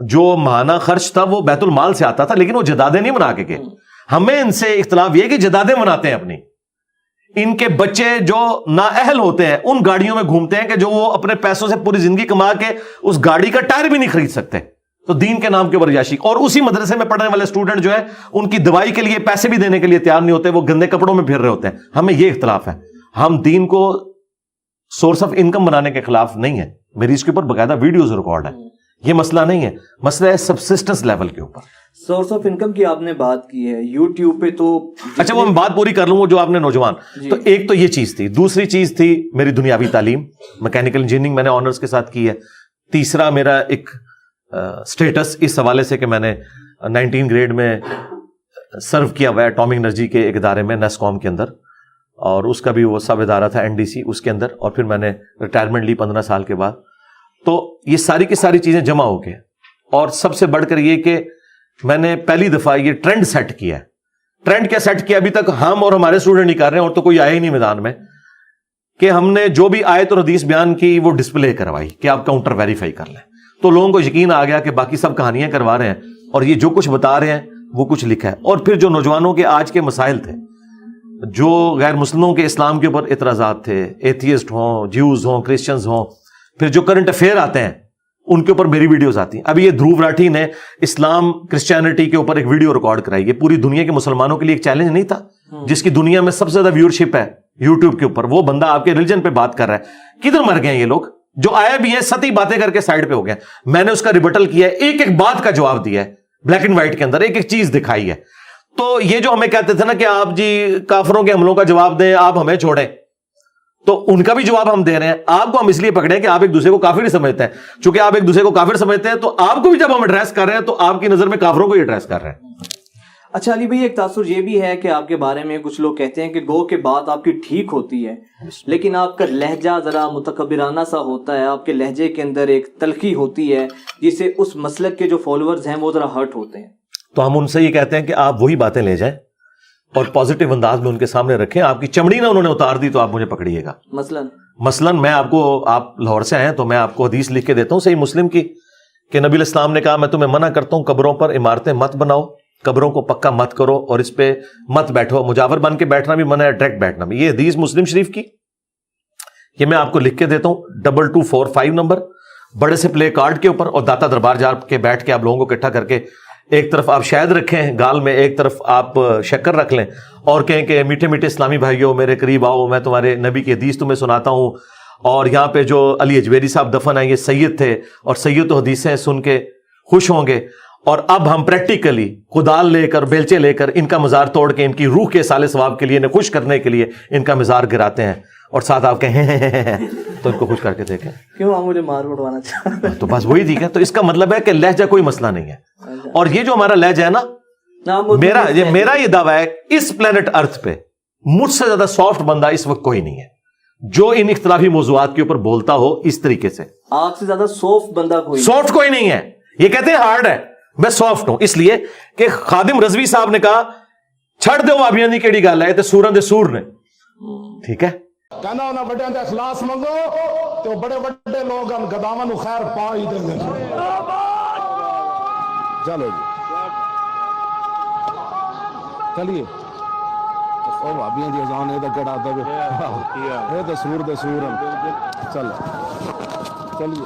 جو ماہانہ خرچ تھا وہ بیت المال سے آتا تھا، لیکن وہ جدادیں نہیں بنا کے گئے. ہمیں ان سے اختلاف یہ کہ جدادیں بناتے ہیں اپنی. ان کے بچے جو نااہل ہوتے ہیں ان گاڑیوں میں گھومتے ہیں کہ جو وہ اپنے پیسوں سے پوری زندگی کما کے اس گاڑی کا ٹائر بھی نہیں خرید سکتے. تو دین کے نام کے اوپر یاشی. اور اسی مدرسے میں پڑھنے والے اسٹوڈنٹ جو ہے ان کی دوائی کے لیے پیسے بھی دینے کے لیے تیار نہیں ہوتے، وہ گندے کپڑوں میں پھر رہے ہوتے ہیں. ہمیں یہ اختلاف ہے. ہم دین کو سورس آف انکم بنانے کے خلاف نہیں ہے. میری اس کے اوپر باقاعدہ ویڈیوز ریکارڈ ہے. یہ مسئلہ نہیں ہے، مسئلہ ہے سبسسٹنس لیول کے اوپر. سورس آف انکم کی آپ نے بات کی ہے یوٹیوب پہ، تو اچھا وہ میں بات پوری کر لوں. وہ جو آپ نے نوجوان، تو ایک تو یہ چیز تھی. دوسری چیز تھی میری دنیاوی تعلیم، میکینیکل انجینئرنگ میں نے آنرز کے ساتھ کی ہے. تیسرا میرا ایک سٹیٹس اس حوالے سے کہ میں نے 19 گریڈ میں سرو کیا ہوا ہے اٹامک انرجی کے ایک ادارے میں، نیسکوم کے اندر، اور اس کا بھی وہ سب ادارہ تھا NDC اس کے اندر. اور پھر میں نے ریٹائرمنٹ لی 15 سال کے بعد. تو یہ ساری کی ساری چیزیں جمع ہو کے، اور سب سے بڑھ کر یہ کہ میں نے پہلی دفعہ یہ ٹرینڈ سیٹ کیا ہے. ٹرینڈ کیا سیٹ کیا؟ ابھی تک ہم اور ہمارے اسٹوڈنٹ نہیں کر رہے ہیں، اور تو کوئی آیا ہی نہیں میدان میں، کہ ہم نے جو بھی آیت اور حدیث بیان کی وہ ڈسپلے کروائی کہ آپ کاؤنٹر ویریفائی کر لیں. تو لوگوں کو یقین آ گیا کہ باقی سب کہانیاں کروا رہے ہیں اور یہ جو کچھ بتا رہے ہیں وہ کچھ لکھا ہے. اور پھر جو نوجوانوں کے آج کے مسائل تھے، جو غیر مسلموں کے اسلام کے اوپر اعتراضات تھے، ایتھیسٹ ہوں، جیوز ہوں، کرسچنز ہوں، پھر جو کرنٹ افیئر آتے ہیں ان کے اوپر میری ویڈیوز آتی ہیں. ابھی یہ دھروو راٹھی نے اسلام کرسچینٹی کے اوپر ایک ویڈیو ریکارڈ کرائی. یہ پوری دنیا کے مسلمانوں کے لیے ایک چیلنج نہیں تھا؟ جس کی دنیا میں سب سے زیادہ ویورشپ ہے یوٹیوب کے اوپر، وہ بندہ آپ کے ریلیجن پہ بات کر رہا ہے. کدھر مر گئے ہیں یہ لوگ؟ جو آئے بھی ہیں ستی باتیں کر کے سائڈ پہ ہو گئے. میں نے اس کا ریبٹل کیا ہے، ایک ایک بات کا جواب دیا ہے، بلیک اینڈ وائٹ کے اندر ایک ایک چیز دکھائی ہے. تو یہ جو ہمیں کہتے تھے نا کہ آپ جی کافروں کے حملوں کا جواب دیں، آپ ہمیں چھوڑیں، تو ان کا بھی جواب ہم دے رہے ہیں. آپ کو ہم اس لیے پکڑے کہ آپ ایک دوسرے کو کافر ہی سمجھتے ہیں. چونکہ آپ ایک دوسرے کو کافر سمجھتے ہیں تو آپ کو بھی جب ہم ایڈریس کر رہے ہیں تو آپ کی نظر میں کافروں کو ہی ایڈریس کر رہے ہیں. اچھا علی بھائی، ایک تاثر یہ بھی ہے کہ آپ کے بارے میں کچھ لوگ کہتے ہیں کہ گو کے بات آپ کی ٹھیک ہوتی ہے، لیکن آپ کا لہجہ ذرا متکبرانہ سا ہوتا ہے. آپ کے لہجے کے اندر ایک تلخی ہوتی ہے جس سے اس مسلک کے جو فالوورز ہیں وہ ذرا ہرٹ ہوتے ہیں. تو ہم ان سے یہ کہتے ہیں کہ آپ وہی باتیں لے جائیں اور پازیٹیو انداز میں ان کے سامنے رکھیں. آپ کی چمڑی نہ انہوں نے اتار دی تو آپ مجھے پکڑیے گا. مثلاً میں آپ کو، آپ لاہور سے آئے تو میں آپ کو حدیث لکھ کے دیتا ہوں صحیح مسلم کی، کہ نبی الاسلام نے کہا میں تمہیں منع کرتا ہوں قبروں پر عمارتیں مت بناؤ، قبروں کو پکا مت کرو اور اس پہ مت بیٹھو. مجاور بن کے بیٹھنا بھی منع ہے، ڈائریکٹ بیٹھنا بھی. یہ حدیث مسلم شریف کی، یہ میں آپ کو لکھ کے دیتا ہوں 2245 نمبر، بڑے سے پلے کارڈ کے اوپر. اور داتا دربار جا کے بیٹھ کے آپ لوگوں کو اکٹھا کر کے ایک طرف آپ شہد رکھیں گال میں، ایک طرف آپ شکر رکھ لیں اور کہیں کہ میٹھے میٹھے اسلامی بھائیوں میرے قریب آؤ، میں تمہارے نبی کی حدیث تمہیں سناتا ہوں. اور یہاں پہ جو علی اجویری صاحب دفن ہیں یہ سید تھے، اور سید و حدیثیں سن کے خوش ہوں گے. اور اب ہم پریکٹیکلی کدال لے کر، بیلچے لے کر ان کا مزار توڑ کے ان کی روح کے سالے ثواب کے لیے انہیں خوش کرنے کے لیے ان کا مزار گراتے ہیں. اور ساتھ آپ کہیں تو ان کو خوش کر کے دیکھیں. کیوں آپ مجھے مار اڑوانا چاہتے ہیں؟ تو بس وہی ٹھیک ہے. تو اس کا مطلب ہے کہ لہجہ کوئی مسئلہ نہیں ہے. اور یہ جو ہمارا لہجہ ہے نا، میرا یہ دعویٰ ہے اس پلانٹ ارتھ پہ مجھ سے زیادہ سافٹ بندہ اس وقت کوئی نہیں ہے جو ان اختلافی موضوعات کے اوپر بولتا ہو اس طریقے سے. آپ سے زیادہ سافٹ بندہ سافٹ کوئی نہیں ہے. یہ کہتے ہیں ہارڈ ہے، میں سافٹ ہوں. اس لیے کہ خادم رضوی صاحب نے کہا ਛੱਡ ਦਿਓ ਵਾਬੀਆਂ ਦੀ ਕਿਹੜੀ ਗੱਲ ਹੈ, ਇਹ ਤੇ ਸੂਰਾਂ ਦੇ ਸੂਰ ਨੇ, ਠੀਕ ਹੈ। ਕਹਿੰਦਾ ਉਹਨਾਂ ਵੱਡਿਆਂ ਦਾ ਇਖਲਾਸ ਮੰਗੋ ਤੇ ਉਹ ਬੜੇ ਵੱਡੇ ਲੋਕ ਹਨ, ਗਦਾਵਾਂ ਨੂੰ ਖੈਰ ਪਾ ਹੀ ਦਿੰਦੇ ਨੇ। ਚਲੋ ਜੀ ਚਲਿਏ, ਉਹ ਭਾਬੀਆਂ ਦੀ ਅਜ਼ਾਨ ਇਹਦਾ ਗੜਾ ਦਵੇ, ਇਹ ਤਾਂ ਸੂਰ ਦੇ ਸੂਰ ਹਨ। ਚਲੋ ਚਲਿਏ।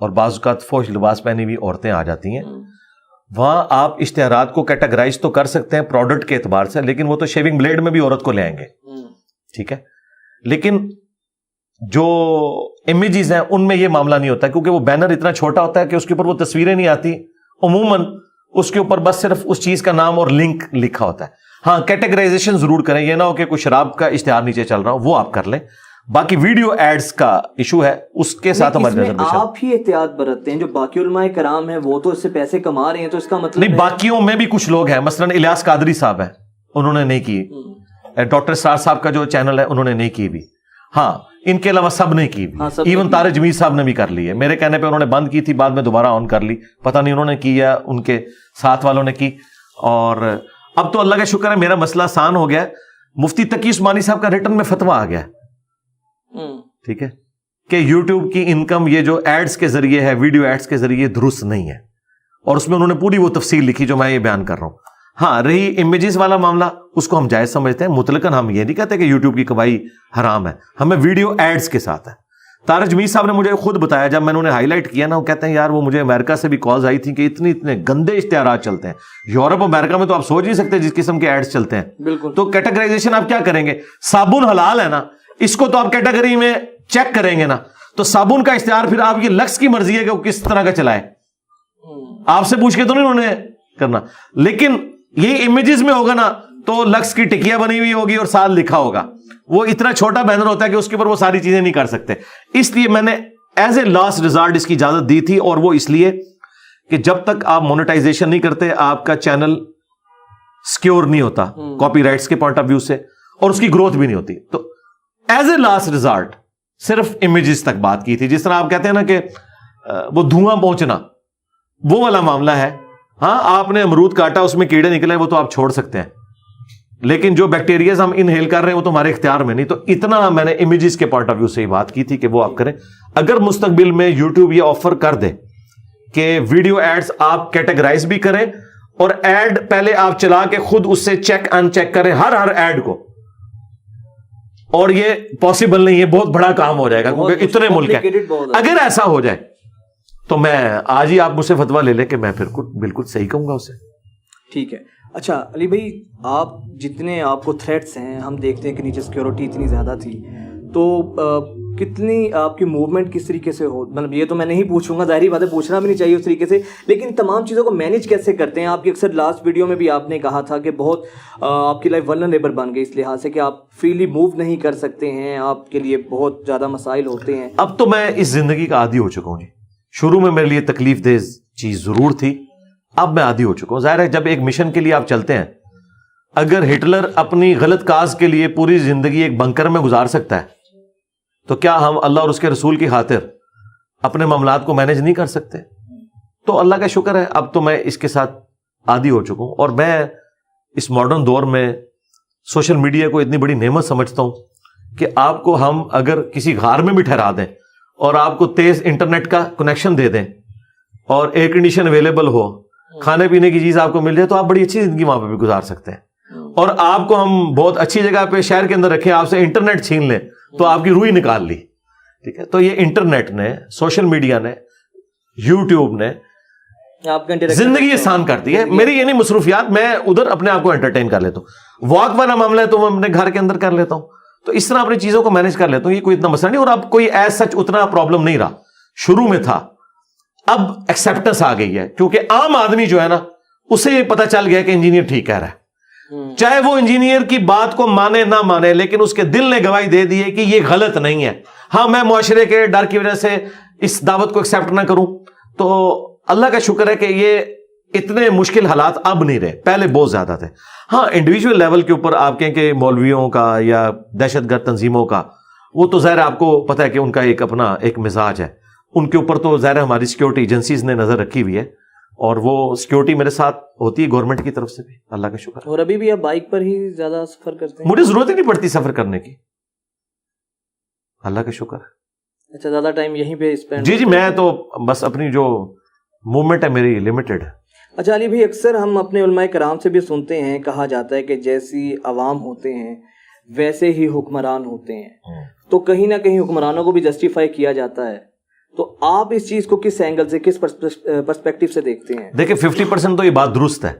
اور بعض اوقات فوش لباس پہنی ہوئی عورتیں آ جاتی ہیں. وہاں آپ اشتہارات کو کیٹاگرائز تو کر سکتے ہیں پروڈکٹ کے اعتبار سے, لیکن وہ تو شیونگ بلیڈ میں بھی عورت کو لے آئیں گے, ٹھیک ہے. لیکن جو امیجز ہیں ان میں یہ معاملہ نہیں ہوتا, کیونکہ وہ بینر اتنا چھوٹا ہوتا ہے کہ اس کے اوپر وہ تصویریں نہیں آتی. عموماً اس کے اوپر بس صرف اس چیز کا نام اور لنک لکھا ہوتا ہے. ہاں کیٹیگرائزیشن ضرور کریں, یہ نہ ہو کہ کوئی شراب کا اشتہار نیچے چل رہا ہو, وہ آپ کر لیں. باقی ویڈیو ایڈز کا ایشو ہے, اس کے ساتھ ہماری نظر آپ ہی احتیاط برتتے ہیں. جو باقی علماء کرام ہیں وہ تو اس سے پیسے کما رہے ہیں, تو اس کا مطلب نہیں, باقیوں میں بھی کچھ لوگ ہیں, مثلا الیاس قادری صاحب ہیں, انہوں نے نہیں کی. ڈاکٹر اسرار صاحب کا جو چینل ہے انہوں نے نہیں کی بھی. ہاں ان کے علاوہ سب نے کی بھی, ایون طارق جمیل صاحب نے بھی کر لی ہے. میرے کہنے پہ انہوں نے بند کی تھی, بعد میں دوبارہ آن کر لی, پتہ نہیں انہوں نے کی یا ان کے ساتھ والوں نے کی. اور اب تو اللہ کا شکر ہے میرا مسئلہ آسان ہو گیا. مفتی تقی عثمانی صاحب کا ریٹن میں فتویٰ آ گیا, ٹھیک ہے, کہ یوٹیوب کی انکم یہ جو ایڈز کے ذریعے ہے, ویڈیو ایڈز کے ذریعے درست نہیں ہے. اور اس میں انہوں نے پوری وہ تفصیل لکھی جو میں یہ بیان کر رہا ہوں. ہاں رہی امیجز والا معاملہ, اس کو ہم جائز سمجھتے ہیں. مطلقاً ہم یہ نہیں کہتے کہ یوٹیوب کی کمائی حرام ہے, ہمیں ویڈیو ایڈز کے ساتھ ہے. طارق جمیل صاحب نے مجھے خود بتایا, جب میں نے انہیں ہائی لائٹ کیا نا, وہ کہتے ہیں یار وہ مجھے امریکہ سے بھی کالز آئی تھی کہ اتنے گندے اشتہارات چلتے ہیں. یورپ امریکہ میں تو آپ سوچ نہیں سکتے جس قسم کے ایڈز چلتے ہیں. بالکل. تو کیٹیگرائزیشن آپ کیا کریں گے؟ صابن حلال ہے نا, اس کو تو آپ کیٹیگری میں چیک کریں گے نا. تو صابن کا اشتہار پھر آپ کی لکس کی مرضی ہے کہ وہ کس طرح کا چلائے, آپ سے پوچھ کے تو نہیں انہوں نے کرنا. لیکن یہ امیجز میں ہوگا نا تو لکس کی ٹکیا بنی ہوئی ہوگی اور ساتھ لکھا ہوگا. وہ اتنا چھوٹا بینر ہوتا ہے کہ اس کے اوپر وہ ساری چیزیں نہیں کر سکتے. اس لیے میں نے ایز اے لاسٹ ریزارٹ اس کی اجازت دی تھی, اور وہ اس لیے کہ جب تک آپ مونیٹائزیشن نہیں کرتے آپ کا چینل سکیور نہیں ہوتا کاپی رائٹس کے پوائنٹ آف ویو سے, اور اس کی گروتھ بھی نہیں ہوتی. تو ایز اے لاسٹ ریزارٹ صرف امیجز تک بات کی تھی. جس طرح آپ کہتے ہیں نا کہ وہ دھواں پہنچنا, وہ والا معاملہ ہے. ہاں آپ نے امرود کاٹا, اس میں کیڑے نکلے, وہ تو آپ چھوڑ سکتے ہیں, لیکن جو بیکٹیریاز ہم انہیل کر رہے ہیں وہ تو ہمارے اختیار میں نہیں. تو اتنا میں نے امیجز کے پوائنٹ آف ویو سے ہی بات کی تھی کہ وہ آپ کریں. اگر مستقبل میں یوٹیوب یہ آفر کر دے کہ ویڈیو ایڈز آپ کیٹیگرائز بھی کریں, اور ایڈ پہلے آپ چلا کے خود اس سے چیک ان چیک کریں ہر ایڈ کو, اور یہ پاسبل نہیں ہے, بہت بڑا کام ہو جائے گا کیونکہ اتنے ملک ہیں. اگر ایسا ہو جائے تو میں آج ہی آپ مجھ سے فتویٰ لے لیں کہ میں پھر بالکل صحیح کہوں گا اسے. ٹھیک ہے. اچھا علی بھائی, آپ جتنے آپ کو تھریٹس ہیں, ہم دیکھتے ہیں کہ نیچے سیکیورٹی اتنی زیادہ تھی, تو کتنی آپ کی موومنٹ کس طریقے سے ہو, مطلب یہ تو میں نہیں پوچھوں گا, ظاہری بات ہے پوچھنا بھی نہیں چاہیے اس طریقے سے, لیکن تمام چیزوں کو مینیج کیسے کرتے ہیں آپ کی؟ اکثر لاسٹ ویڈیو میں بھی آپ نے کہا تھا کہ بہت آپ کی لائف ولنریبل بن گئی اس لحاظ سے کہ آپ فریلی موو نہیں کر سکتے ہیں, آپ کے لیے بہت زیادہ مسائل ہوتے ہیں. اب تو میں اس زندگی کا عادی ہو چکا ہوں جی. شروع میں میرے لیے تکلیف دہ چیز ضرور تھی, اب میں عادی ہو چکا ہوں. ظاہر ہے جب ایک مشن کے لیے آپ چلتے ہیں, اگر ہٹلر اپنی غلط کاز کے لیے پوری زندگی ایک بنکر میں گزار سکتا ہے, تو کیا ہم اللہ اور اس کے رسول کی خاطر اپنے معاملات کو مینج نہیں کر سکتے؟ تو اللہ کا شکر ہے اب تو میں اس کے ساتھ عادی ہو چکا ہوں. اور میں اس ماڈرن دور میں سوشل میڈیا کو اتنی بڑی نعمت سمجھتا ہوں کہ آپ کو ہم اگر کسی غار میں بھی ٹھہرا دیں اور آپ کو تیز انٹرنیٹ کا کنیکشن دے دیں اور ایئر کنڈیشن اویلیبل ہو, کھانے پینے کی چیز آپ کو مل جائے, تو آپ بڑی اچھی زندگی وہاں پہ بھی گزار سکتے ہیں. اور آپ کو ہم بہت اچھی جگہ پہ شہر کے اندر رکھیں, آپ سے انٹرنیٹ چھین لیں تو آپ کی روح ہی نکال لی. ٹھیک ہے, تو یہ انٹرنیٹ نے, سوشل میڈیا نے, یوٹیوب نے زندگی آسان کر دی ہے. میری یہ نہیں مصروفیات, میں ادھر اپنے آپ کو انٹرٹین کر لیتا ہوں. واک والا معاملہ ہے تو میں اپنے گھر کے اندر کر لیتا ہوں. تو اس طرح اپنی چیزوں کو مینج کر لیتا ہوں, یہ کوئی اتنا مسئلہ نہیں. اور اب کوئی ایز سچ اتنا پرابلم نہیں رہا, شروع میں تھا, اب ایکسیپٹنس آ گئی ہے, کیونکہ عام آدمی جو ہے نا اسے یہ پتا چل گیا کہ انجینئر ٹھیک کہہ رہا ہے. چاہے وہ انجینئر کی بات کو مانے نہ مانے, لیکن اس کے دل نے گواہی دے دی ہے کہ یہ غلط نہیں ہے. ہاں میں معاشرے کے ڈر کی وجہ سے اس دعوت کو ایکسیپٹ نہ کروں, تو اللہ کا شکر ہے کہ یہ اتنے مشکل حالات اب نہیں رہے, پہلے بہت زیادہ تھے. ہاں انڈیویجول لیول کے اوپر آپ کہیں کہ مولویوں کا یا دہشت گرد تنظیموں کا, وہ تو ظاہر آپ کو پتہ ہے کہ ان کا ایک اپنا ایک مزاج ہے, ان کے اوپر تو ظاہر ہماری سیکیورٹی ایجنسیز نے نظر رکھی ہوئی ہے, اور وہ سیکیورٹی میرے ساتھ ہوتی ہے گورنمنٹ کی طرف سے بھی, اللہ کا شکر. اور ابھی بھی آپ بائک پر ہی زیادہ سفر کرتے ہیں؟ مجھے ضرورت ہی نہیں پڑتی سفر کرنے کی, اللہ کا شکر. اچھا, زیادہ ٹائم یہیں پہ اسپینڈ؟ جی میں تو بس اپنی جو موومنٹ ہے میری لمیٹڈ ہے. اچھا علی بھائی, اکثر ہم اپنے علماء کرام سے بھی سنتے ہیں, کہا جاتا ہے کہ جیسی عوام ہوتے ہیں ویسے ہی حکمران ہوتے ہیں. تو کہیں نہ کہیں حکمرانوں کو بھی جسٹیفائی کیا جاتا ہے, تو آپ اس چیز کو کس اینگل سے, کس پرسپیکٹو سے دیکھتے ہیں؟ دیکھیں 50% تو یہ بات درست ہے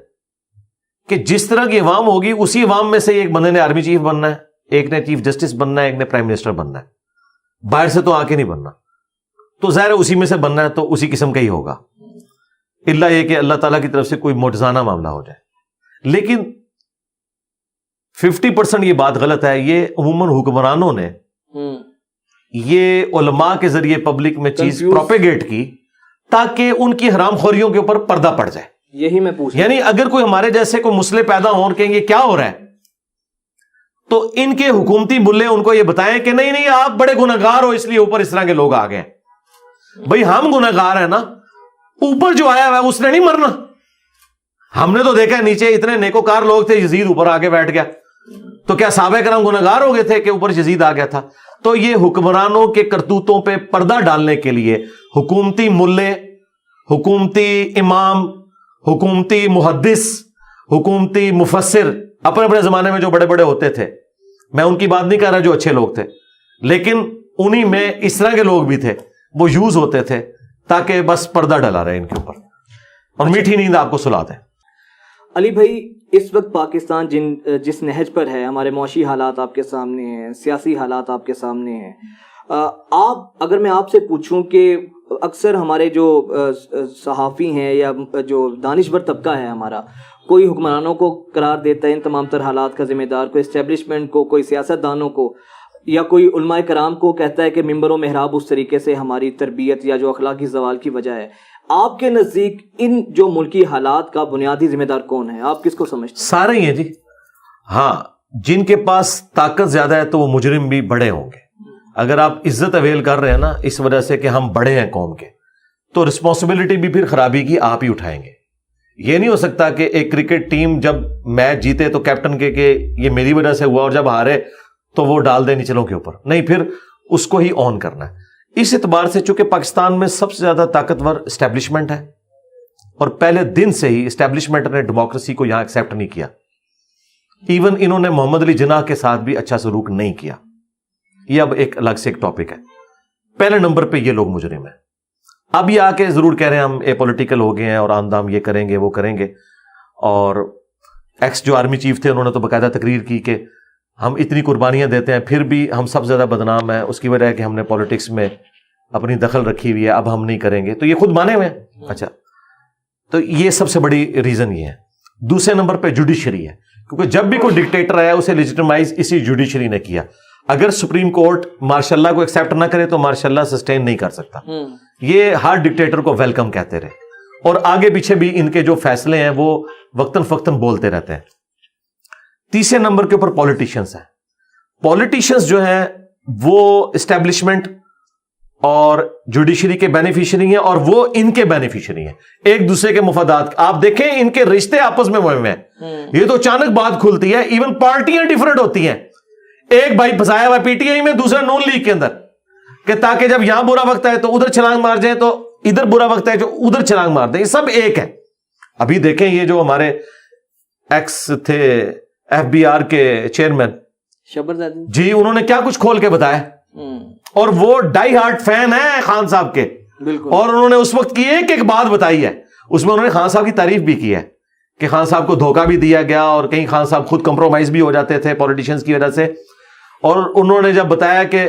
کہ جس طرح کی عوام ہوگی اسی عوام میں سے ایک بندے نے آرمی چیف بننا ہے, ایک نے چیف جسٹس بننا ہے, ایک نے پرائم منسٹر بننا ہے, باہر سے تو آ کے نہیں بننا. تو ظاہر اسی میں سے بننا ہے تو اسی قسم کا ہی ہوگا, الا یہ کہ اللہ تعالیٰ کی طرف سے کوئی معجزانہ معاملہ ہو جائے. لیکن 50% یہ بات غلط ہے. یہ عموماً حکمرانوں نے یہ علماء کے ذریعے پبلک میں چیز پروپیگیٹ کی تاکہ ان کی حرام خوریوں کے اوپر پردہ پڑ جائے. یہی میں پوچھ, یعنی اگر کوئی ہمارے جیسے کوئی مسئلے پیدا ہوں اور کہیں گے کیا ہو رہا ہے, تو ان کے حکومتی ملے ان کو یہ بتائیں کہ نہیں نہیں آپ بڑے گنہگار ہو اس لیے اوپر اس طرح کے لوگ آ گئے. بھائی ہم گنہگار ہیں نا, اوپر جو آیا ہوا ہے اس نے نہیں مرنا. ہم نے تو دیکھا ہے نیچے اتنے نیکوکار لوگ تھے, یزید اوپر آگے بیٹھ گیا, تو کیا صحابہ کرام گنہگار ہو گئے تھے کہ اوپر یزید آ گیا تھا؟ تو یہ حکمرانوں کے کرتوتوں پہ پردہ ڈالنے کے لیے حکومتی ملے, حکومتی امام, حکومتی محدث, حکومتی مفسر اپنے اپنے زمانے میں جو بڑے بڑے ہوتے تھے, میں ان کی بات نہیں کر رہا جو اچھے لوگ تھے, لیکن انہی میں اس طرح کے لوگ بھی تھے, وہ یوز ہوتے تھے تاکہ بس پردہ ڈلا رہے ان کے اوپر اور میٹھی نیند آپ کو سلا دیں. علی بھائی, اس وقت پاکستان جس نہج پر ہے, ہمارے معاشی حالات آپ کے سامنے ہیں, سیاسی حالات آپ کے سامنے ہیں. آپ اگر میں آپ سے پوچھوں کہ اکثر ہمارے جو صحافی ہیں یا جو دانشور طبقہ ہے ہمارا, کوئی حکمرانوں کو قرار دیتا ہے ان تمام تر حالات کا ذمہ دار, کوئی اسٹیبلشمنٹ کو, کوئی سیاست دانوں کو, یا کوئی علماء کرام کو کہتا ہے کہ ممبر و محراب اس طریقے سے ہماری تربیت یا جو اخلاقی زوال کی وجہ ہے. آپ کے نزدیک ان جو ملکی حالات کا بنیادی ذمہ دار کون ہے؟ آپ کس کو سمجھتے ہیں؟ سارے ہی ہیں جی. ہاں, جن کے پاس طاقت زیادہ ہے تو وہ مجرم بھی بڑے ہوں گے. اگر آپ عزت اویل کر رہے ہیں نا اس وجہ سے کہ ہم بڑے ہیں قوم کے, تو رسپانسبلٹی بھی پھر خرابی کی آپ ہی اٹھائیں گے. یہ نہیں ہو سکتا کہ ایک کرکٹ ٹیم جب میچ جیتے تو کیپٹن کے کہ یہ میری وجہ سے ہوا, اور جب ہارے تو وہ ڈال دیں نچلوں کے اوپر. نہیں, پھر اس کو ہی آن کرنا ہے. اس اعتبار سے چونکہ پاکستان میں سب سے زیادہ طاقتور اسٹیبلشمنٹ ہے, اور پہلے دن سے ہی اسٹیبلشمنٹ نے ڈیموکریسی کو یہاں ایکسیپٹ نہیں کیا. ایون انہوں نے محمد علی جناح کے ساتھ بھی اچھا سلوک نہیں کیا. یہ اب ایک الگ سے ایک ٹاپک ہے. پہلے نمبر پہ یہ لوگ مجرم ہیں. اب یہ آ کے ضرور کہہ رہے ہیں ہم اے پولیٹیکل ہو گئے ہیں اور آندام یہ کریں گے وہ کریں گے. اور ایکس جو آرمی چیف تھے انہوں نے تو باقاعدہ تقریر کی کہ ہم اتنی قربانیاں دیتے ہیں پھر بھی ہم سب سے زیادہ بدنام ہیں, اس کی وجہ ہے کہ ہم نے پالیٹکس میں اپنی دخل رکھی ہوئی ہے, اب ہم نہیں کریں گے. تو یہ خود مانے ہوئے ہیں. اچھا, تو یہ سب سے بڑی ریزن یہ ہے. دوسرے نمبر پہ جوڈیشری ہے, کیونکہ جب بھی کوئی ڈکٹیٹر آیا اسے لیجیٹمائز اسی جوڈیشری نے کیا. اگر سپریم کورٹ مارشاء اللہ کو ایکسیپٹ نہ کرے تو مارشاء اللہ سسٹین نہیں کر سکتا. یہ ہر ڈکٹیٹر کو ویلکم کہتے رہے, اور آگے پیچھے بھی ان کے جو فیصلے ہیں وہ وقتاً فوقتاً بولتے رہتے ہیں. تیسرے نمبر کے اوپر پولیٹیشنز ہیں. پولیٹیشنز جو ہیں وہ اسٹیبلشمنٹ اور جوڈیشری کے بینیفیشری ہیں, اور وہ ان کے بینیفیشری ہیں, ایک دوسرے کے مفادات. آپ دیکھیں ان کے رشتے آپس میں مہم ہیں. یہ تو اچانک بات کھلتی ہے. ایون پارٹیاں ڈیفرنٹ ہوتی ہیں. ایک بھائی پھنسایا ہوا پی ٹی آئی میں, دوسرا نون لیگ کے اندر, کہ تاکہ جب یہاں برا وقت ہے تو ادھر چھلانگ مار جائیں, تو ادھر برا وقت ہے جو ادھر چھلانگ مار دیں. یہ سب ایک ہے. ابھی دیکھیں یہ جو ہمارے ایکس تھے ایف بی آر کے چیئرمین شبرزادی جی, انہوں نے کیا کچھ کھول کے بتایا, اور وہ ڈائی ہارٹ فین ہیں خان صاحب کے. بالکل. اور انہوں نے اس وقت کی ایک ایک بات بتائی ہے, اس میں انہوں نے خان صاحب کی تعریف بھی کی ہے کہ خان صاحب کو دھوکہ بھی دیا گیا, اور کہیں خان صاحب خود کمپرومائز بھی ہو جاتے تھے پولیٹیشنز کی وجہ سے. اور انہوں نے جب بتایا کہ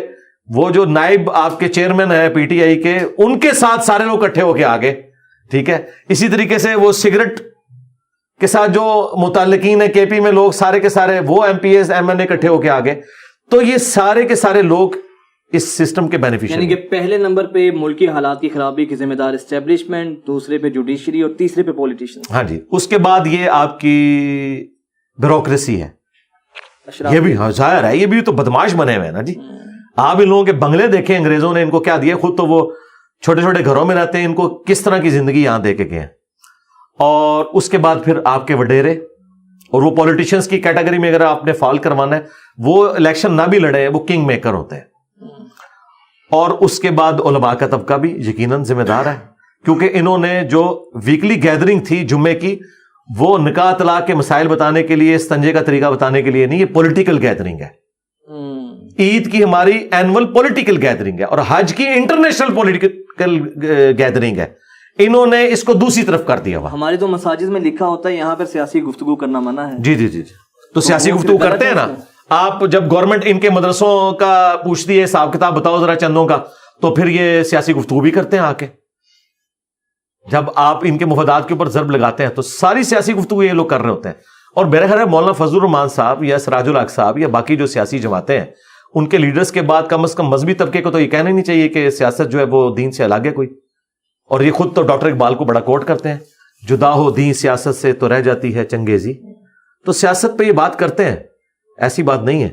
وہ جو نائب آپ کے چیئرمین ہیں پی ٹی آئی کے, ان کے ساتھ سارے لوگ اکٹھے ہو کے آگے, ٹھیک ہے. اسی طریقے سے وہ سگریٹ کے ساتھ جو متعلقین ہیں کے پی میں لوگ سارے کے سارے وہ M P S M N A اکٹھے ہو کے آگے. تو یہ سارے کے سارے لوگ اس سسٹم کے بینیفیشری. یعنی کہ پہلے نمبر پہ ملکی حالات کی خرابی کی ذمہ دار اسٹیبلشمنٹ, دوسرے پہ جوڈیشری, اور تیسرے پہ پولیٹیشن. ہاں جی. اس کے بعد یہ آپ کی بیوروکریسی ہے. یہ بھی ظاہر ہے, یہ بھی تو بدماش بنے ہوئے ہیں نا جی. آپ ان لوگوں کے بنگلے دیکھیں, انگریزوں نے ان کو کیا دیا, خود تو وہ چھوٹے چھوٹے گھروں میں رہتے ہیں, ان کو کس طرح کی زندگی یہاں دے کے گئے ہیں. اور اس کے بعد پھر آپ کے وڈیرے, اور وہ پولیٹیشنز کی کیٹیگری میں اگر آپ نے فال کروانا ہے, وہ الیکشن نہ بھی لڑے وہ کنگ میکر ہوتے ہیں. اور اس کے بعد علماء کا طبقہ بھی یقیناً ذمہ دار ہے, کیونکہ انہوں نے جو ویکلی گیدرنگ تھی جمعے کی, وہ نکاح طلاق کے مسائل بتانے کے لیے, استنجے کا طریقہ بتانے کے لیے نہیں, یہ پولیٹیکل گیدرنگ ہے. عید کی ہماری اینول پولیٹیکل گیدرنگ ہے اور حج کی انٹرنیشنل پولیٹیکل گیدرنگ ہے. انہوں نے اس کو دوسری طرف کر دیا ہوا. ہماری تو مساجد میں لکھا ہوتا ہے یہاں پر سیاسی گفتگو کرنا منع ہے. جی جی جی. تو سیاسی گفتگو کرتے ہیں نا آپ. جب گورنمنٹ ان کے مدرسوں کا پوچھتی ہے حساب کتاب بتاؤ ذرا چندوں کا, تو پھر یہ سیاسی گفتگو بھی کرتے ہیں آ کے. جب آپ ان کے مفادات کے اوپر ضرب لگاتے ہیں تو ساری سیاسی گفتگو یہ لوگ کر رہے ہوتے ہیں. اور میرا خیال ہے مولانا فضل الرحمان صاحب یا سراج الحق صاحب یا باقی جو سیاسی جماعتیں ہیں ان کے لیڈرز کے بعد کم از کم مذہبی طبقے کو تو یہ کہنا ہی نہیں چاہیے کہ سیاست جو ہے وہ دین سے الگ ہے کوئی. اور یہ خود تو ڈاکٹر اقبال کو بڑا کوٹ کرتے ہیں, جدا ہو دین سیاست سے تو رہ جاتی ہے چنگیزی. تو سیاست پہ یہ بات کرتے ہیں, ایسی بات نہیں ہے.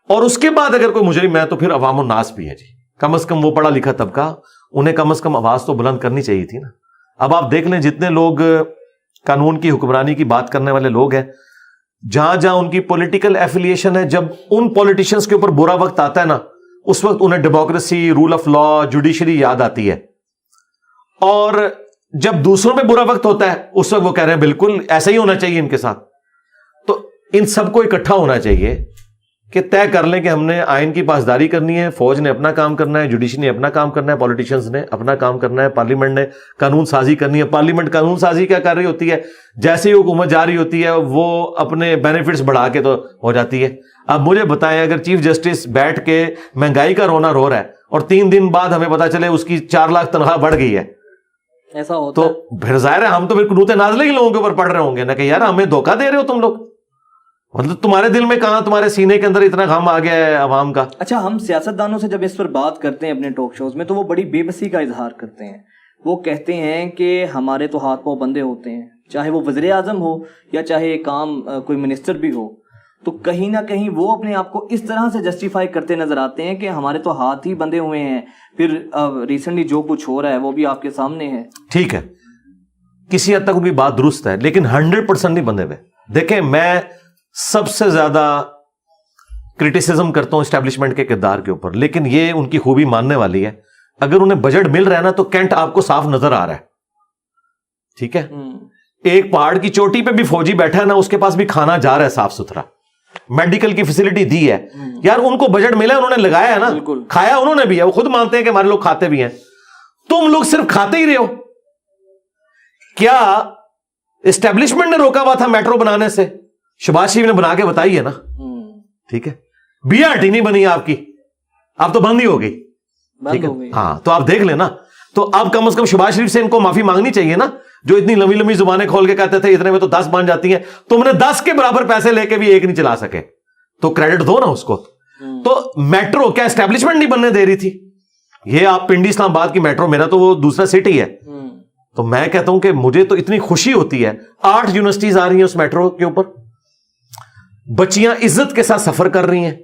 اور اس کے بعد اگر کوئی مجرم ہے تو پھر عوام الناس بھی ہے جی. کم از کم وہ پڑھا لکھا طبقہ, انہیں کم از کم آواز تو بلند کرنی چاہیے تھی نا. اب آپ دیکھ لیں جتنے لوگ قانون کی حکمرانی کی بات کرنے والے لوگ ہیں, جہاں جہاں ان کی پولیٹیکل ایفیلیشن ہے, جب ان پولیٹیشنز کے اوپر برا وقت آتا ہے نا, اس وقت انہیں democracy, rule of law, judiciary یاد آتی ہے. اور جب دوسروں پہ برا وقت ہوتا ہے اس وقت وہ کہہ رہے ہیں بالکل ایسا ہی ہونا چاہیے ان کے ساتھ. تو ان سب کو اکٹھا ہونا چاہیے کہ طے کر لیں کہ ہم نے آئین کی پاسداری کرنی ہے, فوج نے اپنا کام کرنا ہے, جوڈیشری نے اپنا کام کرنا ہے, پولیٹیشنز نے اپنا کام کرنا ہے, پارلیمنٹ نے قانون سازی کرنی ہے. پارلیمنٹ قانون سازی کیا کر رہی ہوتی ہے, جیسے ہی حکومت جا رہی ہوتی ہے وہ اپنے بینیفٹس بڑھا کے تو ہو جاتی ہے. اب مجھے بتائیں اگر چیف جسٹس بیٹھ کے مہنگائی کا رونا رو رہا ہے اور 3 دن بعد ہمیں پتا چلے اس کی 4 لاکھ تنخواہ بڑھ گئی ہے, ایسا ہوتا تو پھر ظاہر ہے ہم تو پھر قنوت نازلہ ہی لوگوں کے اوپر پڑھ رہے ہوں گے نا کہ یار ہمیں دھوکہ دے رہے ہو تم لوگ. مطلب تمہارے دل میں کہاں, تمہارے سینے کے اندر اتنا غم آ گیا ہے عوام کا. اچھا, ہم سیاستدانوں سے جب اس پر بات کرتے ہیں اپنے ٹاک شوز میں تو وہ بڑی بے بسی کا اظہار کرتے ہیں. وہ کہتے ہیں کہ ہمارے تو ہاتھ پاؤں بندھے ہوتے ہیں, چاہے وہ وزیر اعظم ہو یا چاہے ایک عام کوئی منسٹر بھی ہو, تو کہیں نہ کہیں وہ اپنے آپ کو اس طرح سے جسٹیفائی کرتے نظر آتے ہیں کہ ہمارے تو ہاتھ ہی بندھے ہوئے ہیں. پھر ریسنٹلی جو کچھ ہو رہا ہے وہ بھی آپ کے سامنے ہے. ٹھیک ہے, کسی حد تک بھی بات درست ہے, لیکن 100% نہیں بندھے ہوئے. دیکھیں میں سب سے زیادہ کرٹیسزم کرتا ہوں اسٹیبلشمنٹ کے کردار کے اوپر, لیکن یہ ان کی خوبی ماننے والی ہے. اگر انہیں بجٹ مل رہا ہے نا تو کینٹ آپ کو صاف نظر آ رہا ہے. ٹھیک ہے, ایک پہاڑ کی چوٹی پہ بھی فوجی بیٹھا ہے نا, اس کے پاس بھی کھانا جا رہا ہے صاف ستھرا, میڈیکل کی فیسلٹی دی ہے. یار ان کو بجٹ ملا ہے, انہوں نے لگایا ہے نا, کھایا انہوں نے بھی ہے, وہ خود مانتے ہیں کہ ہمارے لوگ کھاتے بھی ہیں. تم لوگ صرف کھاتے ہی رہے ہو. کیا اسٹیبلشمنٹ نے روکا ہوا تھا میٹرو بنانے سے؟ شہباز شریف نے بنا کے بتائی ہے نا. ٹھیک ہے, بی آر ٹی نہیں بنی آپ کی, اب تو بند ہی ہو گئی. ٹھیک ہے, ہاں تو آپ دیکھ لیں نا. تو اب کم از کم شہباز شریف سے ان کو معافی مانگنی چاہیے نا, جو اتنی لمبی لمبی زبانیں کھول کے کہتے تھے اتنے میں تو 10 بن جاتی ہیں, تم نے 10 کے برابر پیسے لے کے بھی ایک نہیں چلا سکے, تو کریڈٹ دو نا اس کو. تو میٹرو کیا اسٹیبلشمنٹ نہیں بننے دے رہی تھی؟ یہ آپ پنڈی اسلام آباد کی میٹرو, میرا تو وہ دوسرا سٹی ہے, تو میں کہتا ہوں کہ مجھے تو اتنی خوشی ہوتی ہے. 8 یونیورسٹیز آ رہی ہیں اس میٹرو کے اوپر, بچیاں عزت کے ساتھ سفر کر رہی ہیں.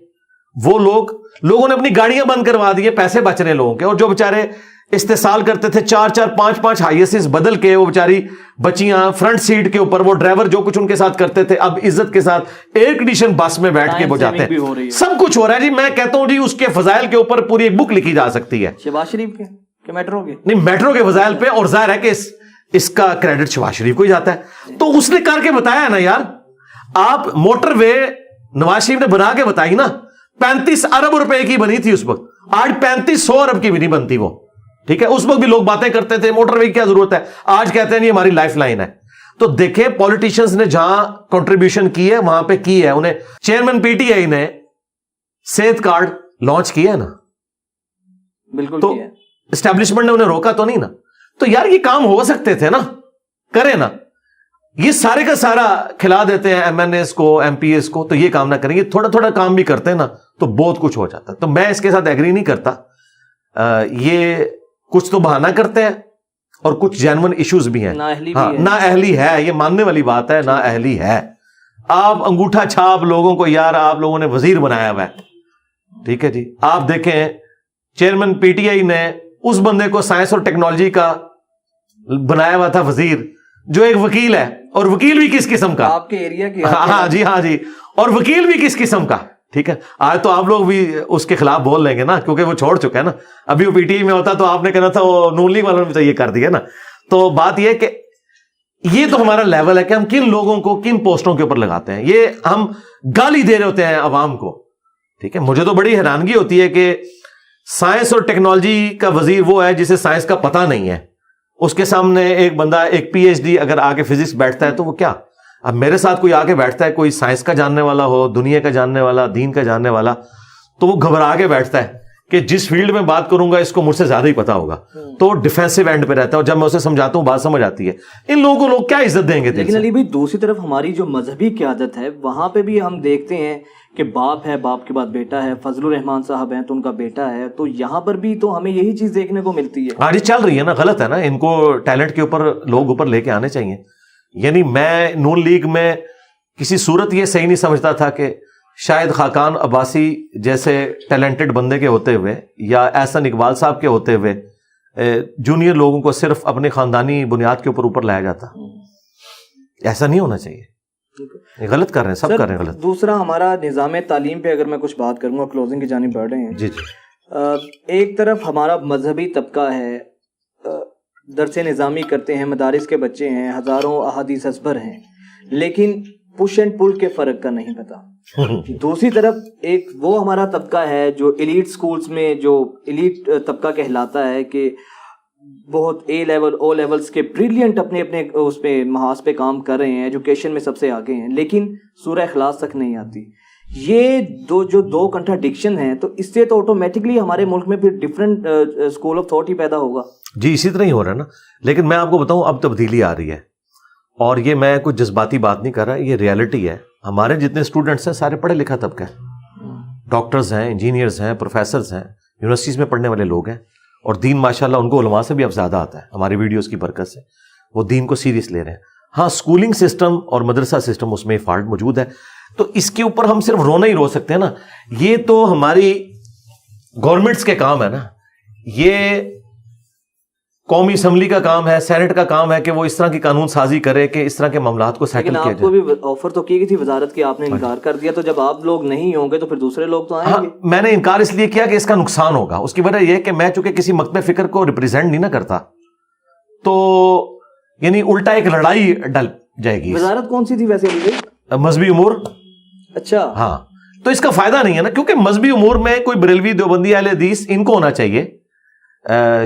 وہ لوگوں نے اپنی گاڑیاں بند کروا دی ہیں, پیسے بچ رہے ہیں لوگوں کے. اور جو بےچارے استحصال کرتے تھے 4-4 5-5 ہائی ایسز بدل کے, وہ بیچاری بچیاں فرنٹ سیٹ کے اوپر, وہ ڈرائیور جو کچھ ان کے ساتھ کرتے تھے اب عزت کے ساتھ ایئر کنڈیشن بس میں بیٹھ کے وہ جاتے ہیں. سب کچھ ہو رہا ہے جی. میں کہتا ہوں جی اس کے فضائل کے اوپر پوری ایک بک لکھی جا سکتی ہے. شہباز شریف کے کہ میٹرو کے؟ نہیں, میٹرو کے فضائل پہ. اور ظاہر ہے کہ اس کا کریڈٹ شہباز شریف کو ہی جاتا ہے. تو اس نے کر کے بتایا نا یار. آپ موٹر وے نواز شریف نے بنا کے بتائی نا, 35 ارب روپے کی بنی تھی اس وقت, آج 3500 ارب کی بھی نہیں بنتی وہ. ٹھیک ہے, اس وقت بھی لوگ باتیں کرتے تھے موٹر وے کی کیا ضرورت ہے, آج کہتے ہیں نہیں ہماری لائف لائن ہے. تو دیکھیں پولیٹیشنز نے جہاں کنٹریبیوشن کی ہے وہاں پہ کی ہے. انہیں چیئرمین پی ٹی آئی نے صحت کارڈ لانچ کیا ہے نا, بالکل, تو اسٹیبلشمنٹ نے انہیں روکا تو نہیں نا. تو یار یہ کام ہو سکتے تھے نا, کریں نا. یہ سارے کا سارا کھلا دیتے ہیں ایم این ایز کو, ایم پی ایز کو, تو یہ کام نہ کریں گے. تھوڑا تھوڑا کام بھی کرتے ہیں نا تو بہت کچھ ہو جاتا. تو میں اس کے ساتھ ایگری نہیں کرتا. یہ کچھ تو بہانہ کرتے ہیں اور کچھ جینون ایشوز بھی ہیں. نا اہلی ہے, یہ ماننے والی بات ہے, نا اہلی ہے. آپ انگوٹھا چھاپ لوگوں کو, یار آپ لوگوں نے وزیر بنایا ہوا ہے. ٹھیک ہے جی, آپ دیکھیں چیئرمین پی ٹی آئی نے اس بندے کو سائنس اور ٹیکنالوجی کا بنایا ہوا تھا وزیر, جو ایک وکیل ہے, اور وکیل بھی کس قسم کا, آپ کے ایریا کی. ہاں جی, اور وکیل بھی کس قسم کا. ٹھیک ہے, آج تو آپ لوگ بھی اس کے خلاف بول لیں گے نا, کیونکہ وہ چھوڑ چکا ہے نا. ابھی وہ پی ٹی آئی میں ہوتا تو آپ نے کہنا تھا وہ نون لیگ والوں نے بھی تو یہ کر دیا نا. تو بات یہ ہے کہ یہ تو ہمارا لیول ہے کہ ہم کن لوگوں کو کن پوسٹوں کے اوپر لگاتے ہیں. یہ ہم گالی دے رہے ہوتے ہیں عوام کو. ٹھیک ہے. مجھے تو بڑی حیرانگی ہوتی ہے کہ سائنس اور ٹیکنالوجی کا وزیر وہ ہے جسے سائنس کا پتہ نہیں ہے, اس کے سامنے ایک بندہ ایک پی ایچ ڈی اگر آ کے فزکس بیٹھتا ہے تو وہ کیا. اب میرے ساتھ کوئی آ کے بیٹھتا ہے, کوئی سائنس کا جاننے والا ہو, دنیا کا جاننے والا, دین کا جاننے والا, تو وہ گھبرا کے بیٹھتا ہے کہ جس فیلڈ میں بات کروں گا اس کو مجھ سے زیادہ ہی پتا ہوگا, تو ڈیفینسو اینڈ پہ رہتا ہے. اور جب میں اسے سمجھاتا ہوں بات سمجھ آتی ہے. ان لوگوں کو لوگ کیا عزت دیں گے؟ لیکن علی بھائی دوسری طرف ہماری جو مذہبی قیادت ہے وہاں پہ بھی ہم دیکھتے ہیں کہ باپ ہے, باپ کے بعد بیٹا ہے, فضل الرحمان صاحب ہیں تو ان کا بیٹا ہے, تو یہاں پر بھی تو ہمیں یہی چیز دیکھنے کو ملتی ہے. آج چل رہی ہے نا, غلط ہے نا. ان کو ٹیلنٹ کے اوپر لوگ اوپر لے کے آنے چاہیے. یعنی میں نون لیگ میں کسی صورت یہ صحیح نہیں سمجھتا تھا کہ شاید خاقان عباسی جیسے ٹیلنٹڈ بندے کے ہوتے ہوئے یا احسن اقبال صاحب کے ہوتے ہوئے جونیئر لوگوں کو صرف اپنے خاندانی بنیاد کے اوپر لائے جاتا. ایسا نہیں ہونا چاہیے. غلط کر رہے ہیں, سب کر رہے ہیں غلط. دوسرا ہمارا نظام تعلیم پہ اگر میں کچھ بات کروں گا, کلوزنگ کی جانب بڑھ رہے ہیں. جی جی. ایک طرف ہمارا مذہبی طبقہ ہے, درس نظامی کرتے ہیں, مدارس کے بچے ہیں, ہزاروں احادیث ازبر ہیں, لیکن پش اینڈ پل کے فرق کا نہیں پتا. دوسری طرف ایک وہ ہمارا طبقہ ہے جو ایلیٹ سکولز میں جو ایلیٹ طبقہ کہلاتا ہے کہ بہت اے لیول او لیولز کے بریلینٹ اپنے اپنے اس پہ محاذ پہ کام کر رہے ہیں, ایجوکیشن میں سب سے آگے ہیں, لیکن سورہ اخلاص تک نہیں آتی. یہ دو کنٹراڈکشن ہیں, تو اس سے تو آٹومیٹکلی ہمارے ملک میں پھر different school of thought he پیدا ہوگا. جی اسی طرح ہی ہو رہا ہے نا. لیکن میں آپ کو بتاؤں اب تبدیلی آ رہی ہے, اور یہ میں کچھ جذباتی بات نہیں کر رہا, یہ ریالٹی ہے. ہمارے جتنے اسٹوڈنٹس ہیں سارے پڑھے لکھا طبقہ ہے, ڈاکٹرز ہیں, انجینئرز ہیں, پروفیسرز ہیں, یونیورسٹیز میں پڑھنے والے لوگ ہیں, اور دین ماشاءاللہ ان کو علماء سے بھی اب زیادہ آتا ہے. ہماری ویڈیوز کی برکت سے وہ دین کو سیریس لے رہے ہیں. ہاں اسکولنگ سسٹم اور مدرسہ سسٹم اس میں فالٹ موجود ہے, تو اس کے اوپر ہم صرف رونا ہی رو سکتے ہیں نا. یہ تو ہماری گورنمنٹس کے کام ہے نا, یہ قومی اسمبلی کا کام ہے, سینٹ کا کام ہے کہ وہ اس طرح کی قانون سازی کرے کہ اس طرح کے معاملات کو سیٹل کیا جائے. آپ کو بھی آفر تو کی گئی تھی وزارت کی, آپ نے انکار کر دیا, تو جب آپ لوگ نہیں ہوں گے تو پھر دوسرے لوگ تو آئیں گے. میں نے انکار اس لیے کیا کہ اس کا نقصان ہوگا. اس کی وجہ یہ کہ میں چونکہ کسی مکتب فکر کو ریپرزینٹ نہیں نہ کرتا, تو یعنی الٹا ایک لڑائی ڈل جائے گی. وزارت کون سی تھی ویسے؟ مذہبی امور. اچھا ہاں, تو اس کا فائدہ نہیں ہے نا, کیونکہ مذہبی امور میں کوئی بریلوی, دیوبندی, اہل حدیث ان کو ہونا چاہیے,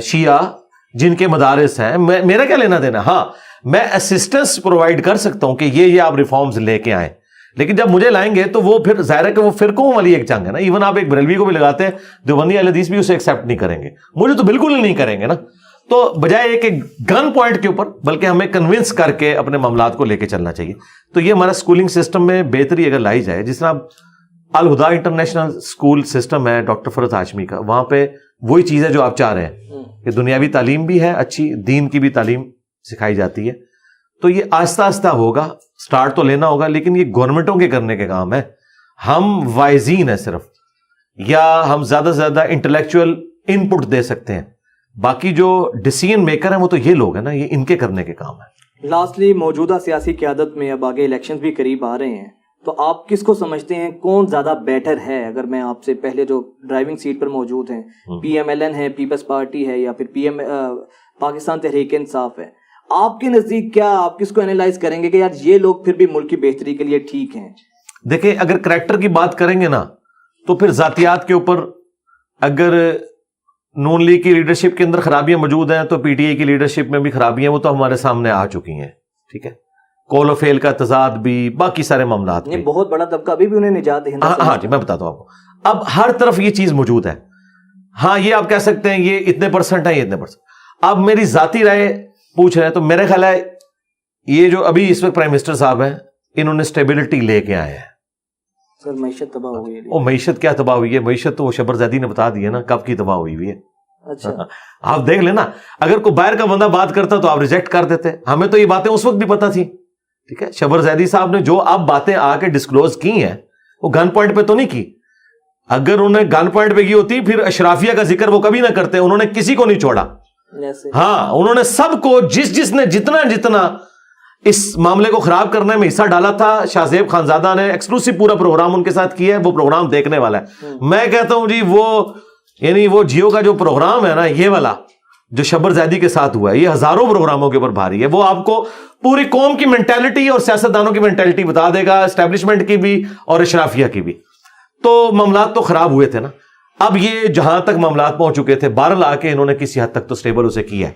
شیعہ جن کے مدارس ہیں, میرا کیا لینا دینا. ہاں میں اسسٹنس پرووائڈ کر سکتا ہوں کہ یہ آپ ریفارمز لے کے آئیں, لیکن جب مجھے لائیں گے تو وہ پھر ظاہر ہے کہ وہ فرقوں والی ایک جنگ ہے نا. ایون آپ ایک بریلوی کو بھی لگاتے ہیں, دیوبندی اہل حدیث بھی اسے ایکسیپٹ نہیں کریں گے, مجھے تو بالکل ہی نہیں کریں گے نا. تو بجائے ایک گن پوائنٹ کے اوپر بلکہ ہمیں کنونس کر کے اپنے معاملات کو لے کے چلنا چاہیے. تو یہ ہمارا اسکولنگ سسٹم میں بہتری اگر لائی جائے, جس طرح الہدا انٹرنیشنل اسکول سسٹم ہے ڈاکٹر فرحت ہاشمی کا, وہاں پہ وہی چیز ہے جو آپ چاہ رہے ہیں کہ دنیاوی تعلیم بھی ہے اچھی, دین کی بھی تعلیم سکھائی جاتی ہے. تو یہ آہستہ آہستہ ہوگا, سٹارٹ تو لینا ہوگا, لیکن یہ گورنمنٹوں کے کرنے کے کام ہے. ہم وائزین ہیں صرف, یا ہم زیادہ سے زیادہ انٹلیکچوئل ان پٹ دے سکتے ہیں, باقی جو ڈیسیژن میکر ہیں وہ تو یہ لوگ ہیں نا, یہ ان کے کرنے کے کام ہے. لاسٹلی موجودہ سیاسی قیادت میں اب آگے الیکشن بھی قریب آ رہے ہیں, تو آپ کس کو سمجھتے ہیں کون زیادہ بیٹر ہے؟ اگر میں آپ سے پہلے جو ڈرائیونگ سیٹ پر موجود ہیں, پی ایم ایل این ہے, پیپلز پارٹی ہے, یا پھر پاکستان تحریک انصاف ہے, آپ کے نزدیک کیا آپ کس کو اینالائز کریں گے کہ یار یہ لوگ پھر بھی ملک کی بہتری کے لیے ٹھیک ہیں؟ دیکھیں اگر کریکٹر کی بات کریں گے نا تو پھر ذاتیات کے اوپر اگر نون لیگ کی لیڈرشپ کے اندر خرابیاں موجود ہیں تو پی ٹی آئی کی لیڈرشپ میں بھی خرابیاں, وہ تو ہمارے سامنے آ چکی ہیں. ٹھیک ہے, کول و فیل کا تضاد بھی, باقی سارے معاملات بھی. بہت بڑا طبقہ ابھی بھی انہیں نجات دہندہ. ہاں جی میں بتاتا ہوں آپ کو, اب ہر طرف یہ چیز موجود ہے. ہاں یہ آپ کہہ سکتے ہیں یہ اتنے پرسنٹ ہیں, یہ اتنے پرسنٹ. اب میری ذاتی رائے پوچھ رہے ہیں تو میرے خیال ہے یہ جو ابھی اس وقت پرائم منسٹر صاحب ہیں انہوں نے اسٹیبلٹی لے کے آئے ہیں. سر معیشت تباہ ہو گئی. وہ معیشت کیا تباہ ہوئی ہے؟ معیشت تو وہ شبر زیدی نے بتا دی ہے نا کب کی تباہ ہوئی ہے. اچھا آپ دیکھ لینا, اگر کوئی باہر کا بندہ بات کرتا تو آپ ریجیکٹ کر دیتے. ہمیں تو یہ باتیں اس وقت بھی پتا تھی. ٹھیک ہے, شبر زیدی صاحب نے جو اب باتیں آ کے ڈسکلوز کی ہیں وہ گن پوائنٹ پہ تو نہیں کی. اگر انہوں نے گن پوائنٹ پہ کی ہوتی پھر اشرافیہ کا ذکر وہ کبھی نہ کرتے. انہوں نے کسی کو نہیں چھوڑا. ہاں انہوں نے سب کو, جس نے جتنا اس معاملے کو خراب کرنے میں حصہ ڈالا تھا, شاہ زیب خانزادہ نے ایکسکلوسیو پورا پروگرام ان کے ساتھ کیا ہے. وہ پروگرام دیکھنے والا ہے. میں کہتا ہوں جی وہ جیو کا جو پروگرام ہے نا, یہ والا جو شبر زیدی کے ساتھ ہوا ہے, یہ ہزاروں پروگراموں کے اوپر بھاری ہے. وہ آپ کو پوری قوم کی مینٹالٹی اور سیاستدانوں کی مینٹالٹی بتا دے گا, اسٹیبلشمنٹ کی بھی اور اشرافیہ کی بھی. تو معاملات تو خراب ہوئے تھے نا. اب یہ جہاں تک معاملات پہنچ چکے تھے، بہرحال آ کے انہوں نے کسی حد تک تو سٹیبل اسے کیا ہے.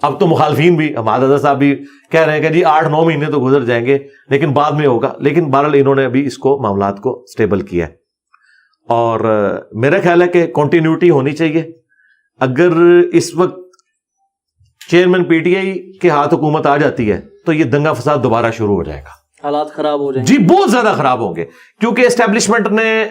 اب تو مخالفین بھی، ہمارا صاحب بھی کہہ رہے ہیں کہ جی 8-9 مہینے تو گزر جائیں گے لیکن بعد میں ہوگا. لیکن بہرحال انہوں نے ابھی اس کو معاملات کو سٹیبل کیا ہے. اور میرا خیال ہے کہ کنٹینیوٹی ہونی چاہیے. اگر اس وقت چیئرمین پی ٹی آئی کے ہاتھ حکومت آ جاتی ہے تو یہ دنگا فساد دوبارہ شروع ہو جائے گا. حالات خراب ہو جائیں جی بہت زیادہ خراب ہوں گے، کیونکہ اسٹیبلشمنٹ نے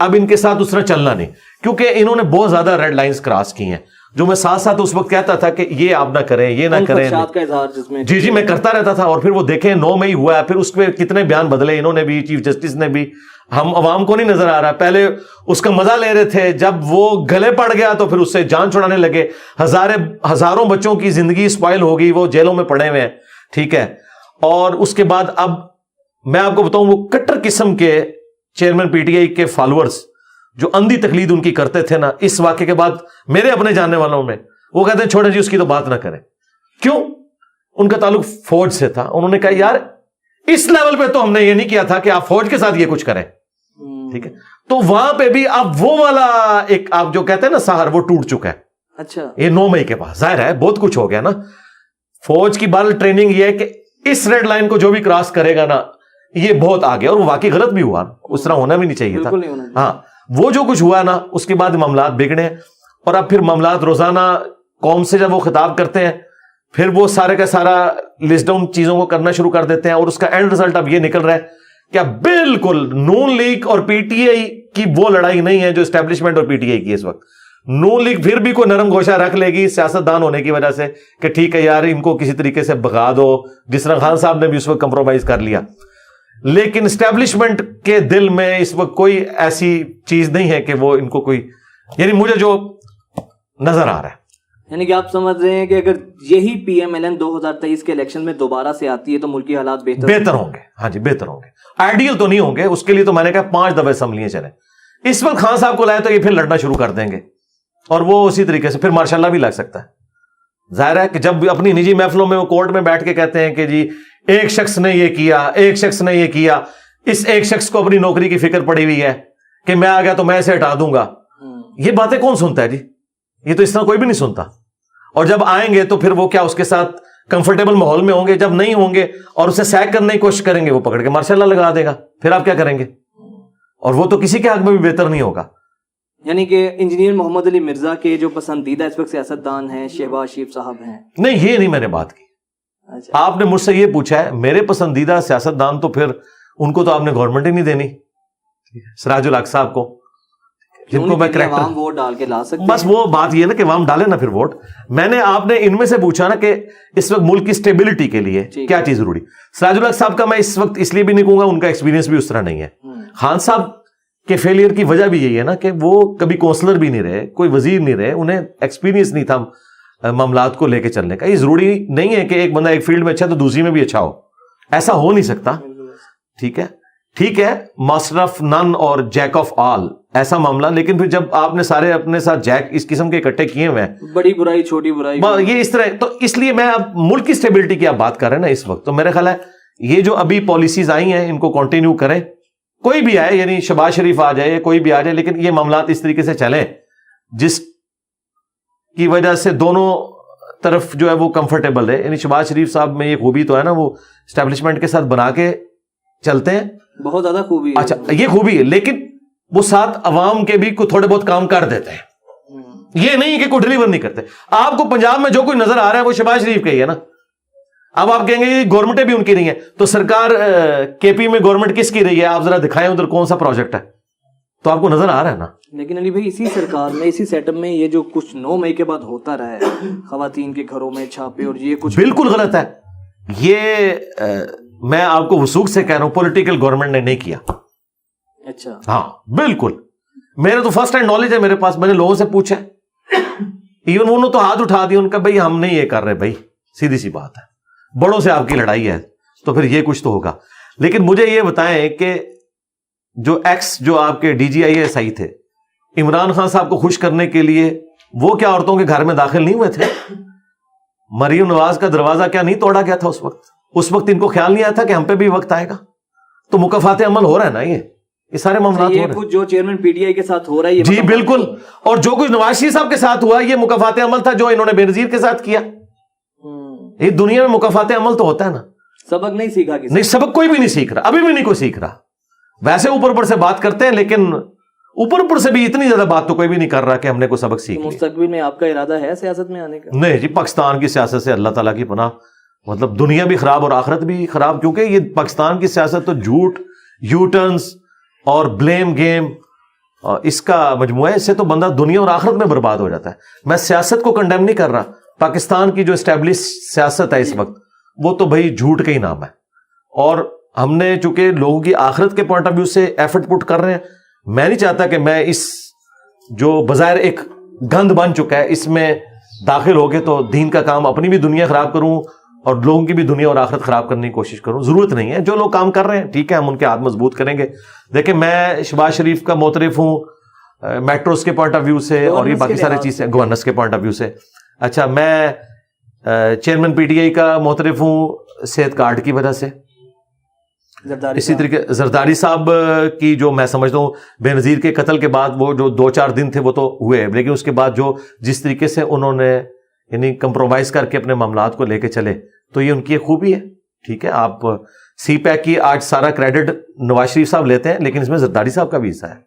اب ان کے ساتھ اس طرح چلنا نہیں، کیونکہ انہوں نے بہت زیادہ ریڈ لائنز کراس کی ہیں جو میں ساتھ ساتھ اس وقت کہتا تھا کہ یہ آپ نہ کریں، یہ نہ کریں. کا اظہار جس میں جی میں کرتا رہتا تھا. اور پھر وہ دیکھیں 9 مئی ہوا ہے، پھر اس میں کتنے بیان بدلے انہوں نے بھی، چیف جسٹس نے بھی. ہم عوام کو نہیں نظر آ رہا، پہلے اس کا مزہ لے رہے تھے، جب وہ گلے پڑ گیا تو پھر اس سے جان چھڑانے لگے. ہزاروں بچوں کی زندگی سپائل ہو گئی، وہ جیلوں میں پڑے ہوئے ہیں. ٹھیک ہے. اور اس کے بعد اب میں آپ کو بتاؤں، وہ کٹر قسم کے چیئرمین پی ٹی آئی کے فالوورز جو اندھی تقلید ان کی کرتے تھے نا، اس واقعے کے بعد میرے اپنے جاننے والوں میں وہ کہتے ہیں چھوڑیں جی اس کی تو بات نہ کریں. کیوں؟ ان کا تعلق فوج سے تھا. انہوں نے کہا یار اس لیول پہ تو ہم نے یہ نہیں کیا تھا کہ آپ فوج کے ساتھ یہ کچھ کریں. ٹھیک ہے. تو وہاں پہ بھی اب وہ والا ایک آپ جو کہتے ہیں نا سہر، وہ ٹوٹ چکا ہے. اچھا یہ 9 مئی کے بعد ظاہر ہے بہت کچھ ہو گیا نا. فوج کی بال ٹریننگ یہ ہے کہ اس ریڈ لائن کو جو بھی کراس کرے گا نا یہ بہت آگے، اور وہ واقعی غلط بھی ہوا، اس طرح ہونا بھی نہیں چاہیے تھا. ہاں وہ جو کچھ ہوا نا اس کے بعد معاملات بگڑے. اور اب پھر معاملات روزانہ قوم سے جب وہ خطاب کرتے ہیں پھر وہ سارے کا سارا لسٹ ڈاؤن چیزوں کو کرنا شروع کر دیتے ہیں. اور اس کا اینڈ رزلٹ اب یہ نکل رہا ہے کہ بالکل نون لیگ اور پی ٹی آئی کی وہ لڑائی نہیں ہے جو اسٹیبلشمنٹ اور پی ٹی آئی کی اس وقت. نون لیگ پھر بھی کوئی نرم گوشہ رکھ لے گی سیاست دان ہونے کی وجہ سے کہ ٹھیک ہے یار ان کو کسی طریقے سے بھگا دو، جس طرح خان صاحب نے بھی اس وقت کمپرومائز کر لیا. لیکن اسٹیبلشمنٹ کے دل میں اس وقت کوئی ایسی چیز نہیں ہے کہ وہ ان کو کوئی، یعنی مجھے جو نظر آ رہا ہے، یعنی کہ آپ سمجھ رہے ہیں کہ اگر یہی پی ایم ایل این 2023 کے الیکشن میں دوبارہ سے آتی ہے تو ملکی حالات بہتر ہوں گے. ہاں جی بہتر ہوں گے. آئیڈیل تو نہیں ہوں گے، اس کے لیے تو میں نے کہا 5 دفعہ اسمبلیاں چلیں. اس وقت خان صاحب کو لائے تو یہ پھر لڑنا شروع کر دیں گے اور وہ اسی طریقے سے پھر ماشاء اللہ بھی لگ سکتا ہے. ظاہر ہے کہ جب اپنی نجی محفلوں میں وہ کورٹ میں بیٹھ کے کہتے ہیں کہ جی ایک شخص نے یہ کیا، ایک شخص نے یہ کیا، اس ایک شخص کو اپنی نوکری کی فکر پڑی ہوئی ہے کہ میں آ گیا تو میں اسے ہٹا دوں گا. یہ باتیں کون سنتا ہے جی؟ یہ تو اس طرح کوئی بھی نہیں سنتا. اور جب آئیں گے تو پھر وہ کیا اس کے ساتھ کمفرٹیبل ماحول میں ہوں گے؟ جب نہیں ہوں گے اور اسے سیک کرنے کی کوشش کریں گے وہ پکڑ کے ماشاء اللہ لگا دے گا. پھر آپ کیا کریں گے؟ اور وہ تو کسی کے حق میں بھی بہتر نہیں ہوگا. یعنی کہ انجینئر محمد علی مرزا کے جو پسندیدہ اس وقت سیاستدان ہیں شہباز شریف صاحب ہیں. نہیں یہ نہیں میں نے بات کی. آپ نے مجھ سے یہ پوچھا ہے میرے پسندیدہ سیاستدان، تو پھر ان کو تو آپ نے گورنمنٹ ہی نہیں دینی. سراج الحق صاحب کو جن کو میں عوام ووٹ ڈال کے لا سکتے، بس وہ بات یہ نا کہ عوام ڈالے نا پھر ووٹ. میں نے آپ نے ان میں سے پوچھا نا کہ اس وقت ملک کی سٹیبلٹی کے لیے کیا چیز ضروری. سراج الحق صاحب کا میں اس وقت اس لیے بھی نہیں کہوں گا، ان کا ایکسپیرینس بھی اس طرح نہیں ہے. خان صاحب کے فیلئر کی وجہ بھی یہی ہے نا کہ وہ کبھی کونسلر بھی نہیں رہے، کوئی وزیر نہیں رہے، انہیں ایکسپیرینس نہیں تھا معاملات کو لے کے چلنے کا. یہ ضروری نہیں ہے کہ ایک بندہ ایک فیلڈ میں اچھا تو دوسری میں بھی اچھا ہو، ایسا ہو نہیں سکتا. ٹھیک ہے ماسٹر آف نن اور جیک آف آل ایسا معاملہ. لیکن پھر جب آپ نے سارے اپنے ساتھ جیک اس قسم کے اکٹھے کیے ہوئے ہیں، بڑی برائی چھوٹی برائی، یہ اس طرح، تو اس لیے میں اب ملک کی سٹیبلٹی کی آپ بات کر رہے ہیں نا اس وقت، تو میرا خیال ہے یہ جو ابھی پالیسیز آئی ہیں ان کو کنٹینیو کریں. کوئی بھی آئے، یعنی شہباز شریف آ جائے، کوئی بھی آ جائے، لیکن یہ معاملات اس طریقے سے چلیں جس کی وجہ سے دونوں طرف جو ہے وہ کمفرٹیبل ہے. یعنی شہباز شریف صاحب میں یہ خوبی تو ہے نا، وہ اسٹیبلشمنٹ کے ساتھ بنا کے چلتے ہیں، بہت زیادہ خوبی ہے. اچھا یہ خوبی ہے، لیکن وہ ساتھ عوام کے بھی کوئی تھوڑے بہت کام کر دیتے ہیں. یہ نہیں کہ کوئی ڈلیور نہیں کرتے. آپ کو پنجاب میں جو کوئی نظر آ رہا ہے وہ شہباز شریف کا ہی ہے نا. اب آپ کہیں گے گورنمنٹ بھی ان کی نہیں ہے، تو سرکار کے پی میں گورنمنٹ کس کی رہی ہے؟ آپ ذرا دکھائیں ادھر کون سا پروجیکٹ ہے، تو آپ کو نظر آ رہا ہے نا. لیکن علی بھائی اسی سرکار میں، اسی سیٹ اپ میں یہ جو کچھ 9 مئی کے بعد ہوتا رہا ہے، خواتین کے گھروں میں چھاپے اور یہ کچھ بالکل غلط ہے. یہ میں آپ کو وثوق سے کہہ رہا ہوں پولیٹیکل گورنمنٹ نے نہیں کیا. اچھا ہاں بالکل، میرے تو فرسٹ ہینڈ نالج ہے میرے پاس. میں نے لوگوں سے پوچھا، ایون انہوں نے تو ہاتھ اٹھا دیا، ان کا بھائی ہم نہیں یہ کر رہے. بھائی سیدھی سی بات ہے، بڑوں سے آپ کی لڑائی ہے تو پھر یہ کچھ تو ہوگا. لیکن مجھے یہ بتائیں کہ جو آپ کے DGIS تھے، عمران خان صاحب کو خوش کرنے کے لیے وہ کیا عورتوں کے گھر میں داخل نہیں ہوئے تھے؟ مریم نواز کا دروازہ کیا نہیں توڑا گیا تھا اس وقت ان کو خیال نہیں آیا تھا کہ ہم پہ بھی وقت آئے گا؟ تو مکافات عمل ہو رہا ہے نا. یہ یہ سارے معاملات ہو یہ رہے ہیں. کچھ جو چیئرمین پی ٹی آئی کے ساتھ ہو رہا ہے یہ جی بالکل. اور جو کچھ نواز شریف صاحب کے ساتھ ہوا یہ مکافات عمل تھا جو انہوں نے بے نظیر کے ساتھ کیا. یہ دنیا میں مکافات عمل تو ہوتا ہے نا. سبق نہیں سیکھا کسی نہیں, سبق کوئی بھی نہیں سیکھ رہا, ابھی بھی نہیں کوئی سیکھ رہا. ویسے اوپر سے بات کرتے ہیں لیکن اوپر سے بھی اتنی زیادہ بات تو کوئی بھی نہیں کر رہا کہ ہم نے کوئی سبق سیکھ لیا. مستقبل میں آپ کا ارادہ ہے سیاست میں آنے کا؟ نہیں جی, پاکستان کی سیاست سے اللہ تعالیٰ کی پناہ, مطلب دنیا بھی خراب اور آخرت بھی خراب, کیونکہ یہ پاکستان کی سیاست تو جھوٹ, یو ٹرنز اور بلیم گیم اس کا مجموعہ ہے. اس سے تو بندہ دنیا اور آخرت میں برباد ہو جاتا ہے. میں سیاست کو کنڈیم نہیں کر رہا, پاکستان کی جو اسٹیبلش سیاست ہے اس وقت وہ تو بھائی جھوٹ کا ہی نام ہے. اور ہم نے چونکہ لوگوں کی آخرت کے پوائنٹ آف ویو سے ایفرٹ پٹ کر رہے ہیں, میں نہیں چاہتا کہ میں اس جو بظاہر ایک گند بن چکا ہے اس میں داخل ہو کے تو دین کا کام, اپنی بھی دنیا خراب کروں اور لوگوں کی بھی دنیا اور آخرت خراب کرنے کی کوشش کروں. ضرورت نہیں ہے. جو لوگ کام کر رہے ہیں ٹھیک ہے, ہم ان کے ہاتھ مضبوط کریں گے. دیکھیں میں شہباز شریف کا معترف ہوں میٹروز کے پوائنٹ آف ویو سے اور یہ باقی ساری چیزیں گورننس کے پوائنٹ آف ویو سے. اچھا میں چیئرمین پی ٹی آئی کا معترف ہوں صحت کارڈ کی وجہ سے. اسی طریقے زرداری صاحب کی جو میں سمجھتا ہوں بے نظیر کے قتل کے بعد وہ جو 2-4 دن تھے وہ تو ہوئے, لیکن اس کے بعد جو جس طریقے سے انہوں نے یعنی کمپرومائز کر کے اپنے معاملات کو لے کے چلے تو یہ ان کی ایک خوبی ہے. ٹھیک ہے, آپ سی پیک کی آج سارا کریڈٹ نواز شریف صاحب لیتے ہیں لیکن اس میں زرداری صاحب کا بھی حصہ ہے.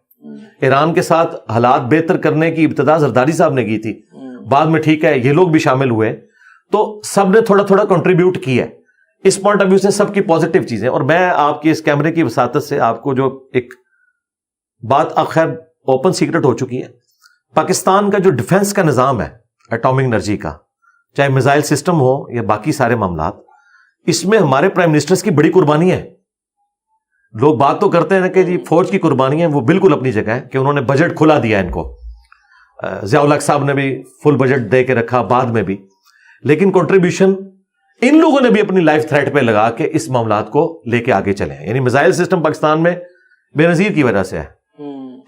ایران کے ساتھ حالات بہتر کرنے کی ابتدا زرداری صاحب نے کی تھی, بعد میں ٹھیک ہے یہ لوگ بھی شامل ہوئے, تو سب نے تھوڑا تھوڑا کنٹریبیوٹ کیا ہے. اس پوائنٹ آف ویو سے سب کی پازیٹیو چیزیں. اور میں آپ کی اس کیمرے کی وساطت سے آپ کو جو ایک بات خیر اوپن سیکرٹ ہو چکی ہے, پاکستان کا جو ڈیفنس کا نظام ہے ایٹامک انرجی کا, چاہے میزائل سسٹم ہو یا باقی سارے معاملات, اس میں ہمارے پرائم منسٹر کی بڑی قربانی ہے. لوگ بات تو کرتے ہیں کہ جی فوج کی قربانی ہے, وہ بالکل اپنی جگہ ہے کہ انہوں نے بجٹ کھلا دیا ان کو. ضیاء الحق صاحب نے بھی فل بجٹ دے کے رکھا بعد میں بھی, لیکن کنٹریبیوشن ان لوگوں نے بھی اپنی لائف تھریٹ پہ لگا کے اس معاملات کو لے کے آگے چلے ہیں. یعنی میزائل سسٹم پاکستان میں بے نظیر کی وجہ سے ہے.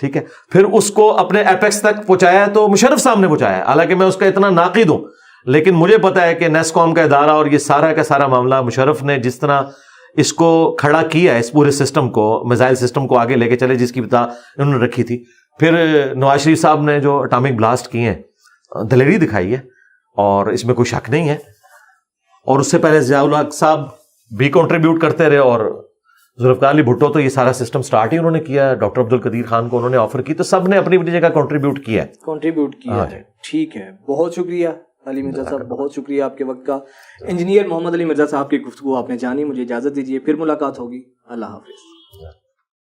ٹھیک ہے, پھر اس کو اپنے ایپیکس تک پہنچایا تو مشرف صاحب نے پہنچایا, حالانکہ میں اس کا اتنا ناقد ہوں, لیکن مجھے پتا ہے کہ نیسکوم کا ادارہ اور یہ سارا کا سارا معاملہ مشرف نے جس طرح اس کو کھڑا کیا ہے, اس پورے سسٹم کو, میزائل سسٹم کو آگے لے کے چلے, جس کی ابتدا انہوں نے رکھی تھی. پھر نواز شریف صاحب نے جو اٹامک بلاسٹ کیے ہیں دلیری دکھائی ہے اور اس میں کوئی شک نہیں ہے. اور اس سے پہلے ضیاء الحق صاحب بھی کنٹریبیوٹ کرتے رہے, اور ذوالفقار علی بھٹو تو یہ سارا سسٹم سٹارٹ ہی انہوں نے کیا, ڈاکٹر عبدالقدیر خان کو انہوں نے آفر کی, تو سب نے اپنی اپنی جگہ کنٹریبیوٹ کیا ہے. ٹھیک ہے, بہت شکریہ علی مرزا صاحب, بہت شکریہ آپ کے وقت کا. انجینئر محمد علی مرزا صاحب کی گفتگو آپ نے جانی, مجھے اجازت دیجیے, پھر ملاقات ہوگی. اللہ حافظ.